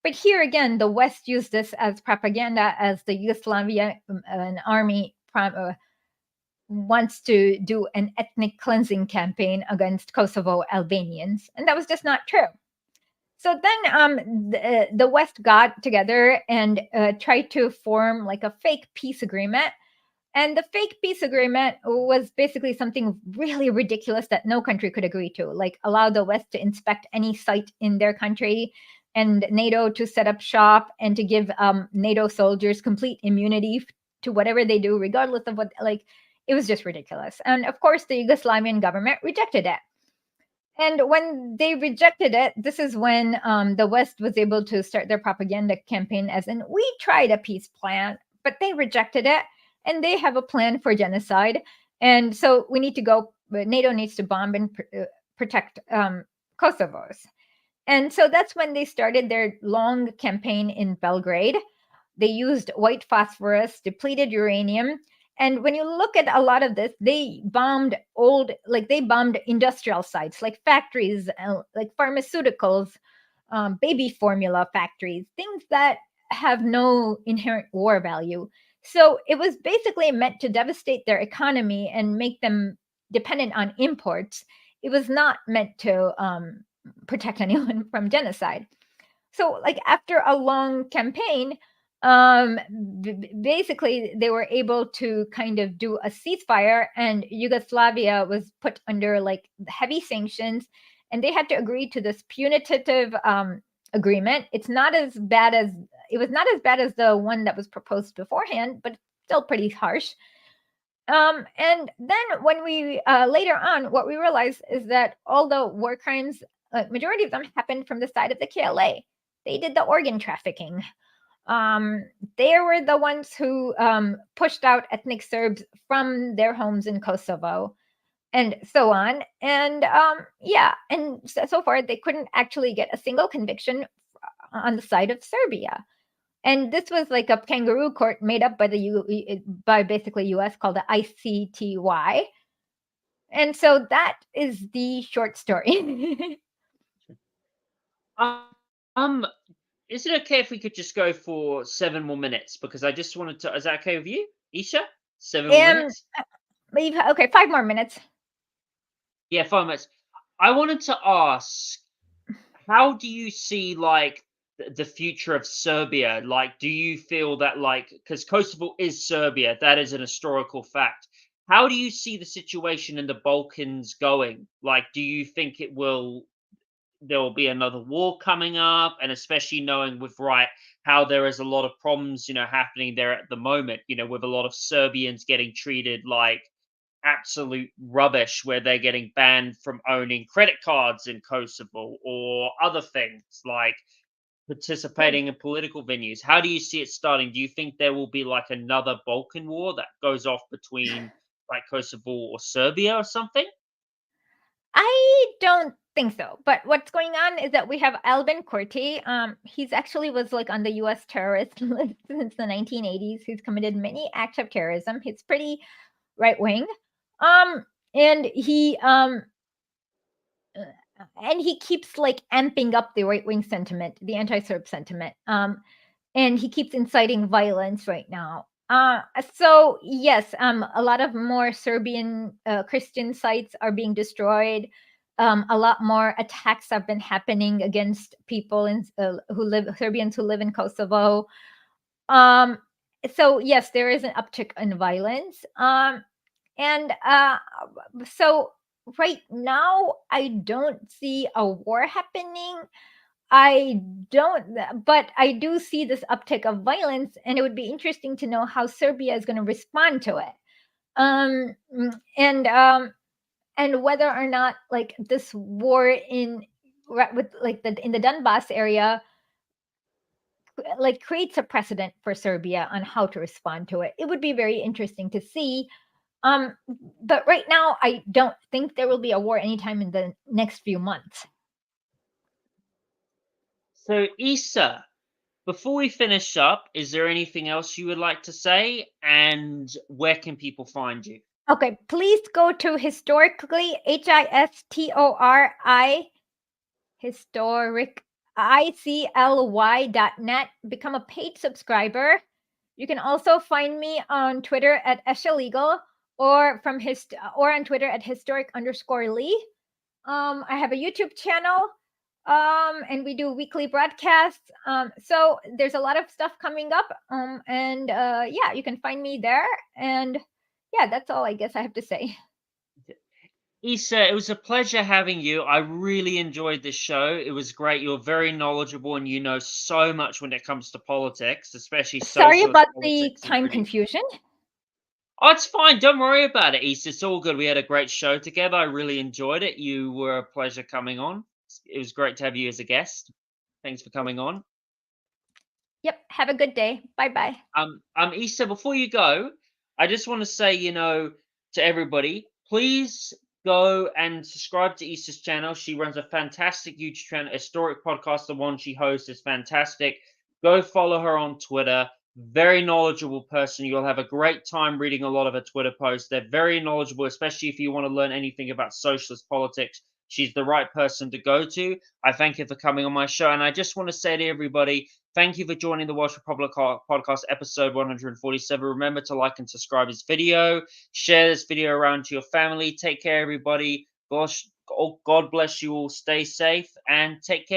Speaker 2: But here again, the West used this as propaganda, as the Yugoslavian army wants to do an ethnic cleansing campaign against Kosovo Albanians. And that was just not true. So then the West got together and tried to form like a fake peace agreement. And the fake peace agreement was basically something really ridiculous that no country could agree to, like allow the West to inspect any site in their country and NATO to set up shop and to give NATO soldiers complete immunity to whatever they do, regardless of what, like, it was just ridiculous. And of course, the Yugoslavian government rejected it. And when they rejected it, this is when the West was able to start their propaganda campaign as in, we tried a peace plan, but they rejected it. And they have a plan for genocide. And so we need to go, NATO needs to bomb and protect Kosovos. And so that's when they started their long campaign in Belgrade. They used white phosphorus, depleted uranium. And when you look at a lot of this, they bombed they bombed industrial sites, like factories, like pharmaceuticals, baby formula factories, things that have no inherent war value. So it was basically meant to devastate their economy and make them dependent on imports. It was not meant to protect anyone from genocide. So, like after a long campaign, basically they were able to kind of do a ceasefire, and Yugoslavia was put under like heavy sanctions, and they had to agree to this punitive agreement. It was not as bad as the one that was proposed beforehand, but still pretty harsh. And then when we later on, what we realized is that all the war crimes, majority of them happened from the side of the KLA. They did the organ trafficking. They were the ones who pushed out ethnic Serbs from their homes in Kosovo, and so on. And and so far they couldn't actually get a single conviction on the side of Serbia. And this was like a kangaroo court made up by basically US, called the ICTY. And so that is the short story.
Speaker 1: Um, is it okay if we could just go for 7 more minutes? Because I just wanted to. Is that okay with you, Isha? 7 more minutes?
Speaker 2: Okay, 5 more minutes.
Speaker 1: Yeah, 5 minutes. I wanted to ask, how do you see like the future of Serbia? Like, do you feel that like because Kosovo is Serbia, that is an historical fact. How do you see the situation in the Balkans going? Like, do you think there will be another war coming up, and especially knowing with how there is a lot of problems happening there at the moment, with a lot of Serbians getting treated like absolute rubbish, where they're getting banned from owning credit cards in Kosovo or other things like participating in political venues. How do you see it starting? Do you think there will be like another Balkan war that goes off between like Kosovo or Serbia or something?
Speaker 2: I don't think so. But what's going on is that we have Albin Kurti. He's actually was like on the U.S. terrorist list since the 1980s. He's committed many acts of terrorism. He's pretty right wing. Um, and he keeps like amping up the right wing sentiment, the anti-Serb sentiment. And he keeps inciting violence right now. So yes, a lot of more Serbian Christian sites are being destroyed. A lot more attacks have been happening against people Serbians who live in Kosovo. Um, so yes, there is an uptick in violence. And so right now, I don't see a war happening. I don't, but I do see this uptick of violence, and it would be interesting to know how Serbia is going to respond to it. Um, mm, and um, and whether or not like this war with like in the Donbass area like creates a precedent for Serbia on how to respond to it. It would be very interesting to see. Um, but right now, I don't think there will be a war anytime in the next few months.
Speaker 1: So, Issa, before we finish up, is there anything else you would like to say? And where can people find you?
Speaker 2: Okay, please go to historically HISTORI historic ICLY.net. Become a paid subscriber. You can also find me on Twitter at Esha Legal or on Twitter at historic_Lee. I have a YouTube channel. And we do weekly broadcasts. So there's a lot of stuff coming up. And yeah, you can find me there. And yeah, that's all I guess I have to say.
Speaker 1: Issa, it was a pleasure having you. I really enjoyed this show. It was great. You're very knowledgeable and you know so much when it comes to politics, especially
Speaker 2: Sorry
Speaker 1: socialist
Speaker 2: about the
Speaker 1: politics.
Speaker 2: time confusion.
Speaker 1: Oh, it's fine. Don't worry about it, Issa. It's all good. We had a great show together. I really enjoyed it. You were a pleasure coming on. It was great to have you as a guest. Thanks for coming on.
Speaker 2: Yep. Have a good day. Bye bye.
Speaker 1: Issa, before you go, I just want to say, to everybody, please go and subscribe to Issa's channel. She runs a fantastic YouTube channel, historic podcast. The one she hosts is fantastic. Go follow her on Twitter. Very knowledgeable person. You'll have a great time reading a lot of her Twitter posts. They're very knowledgeable, especially if you want to learn anything about socialist politics. She's the right person to go to. I thank you for coming on my show. And I just want to say to everybody, thank you for joining the Welsh Republic Podcast, episode 147. Remember to like and subscribe this video. Share this video around to your family. Take care, everybody. God bless you all. Stay safe and take care.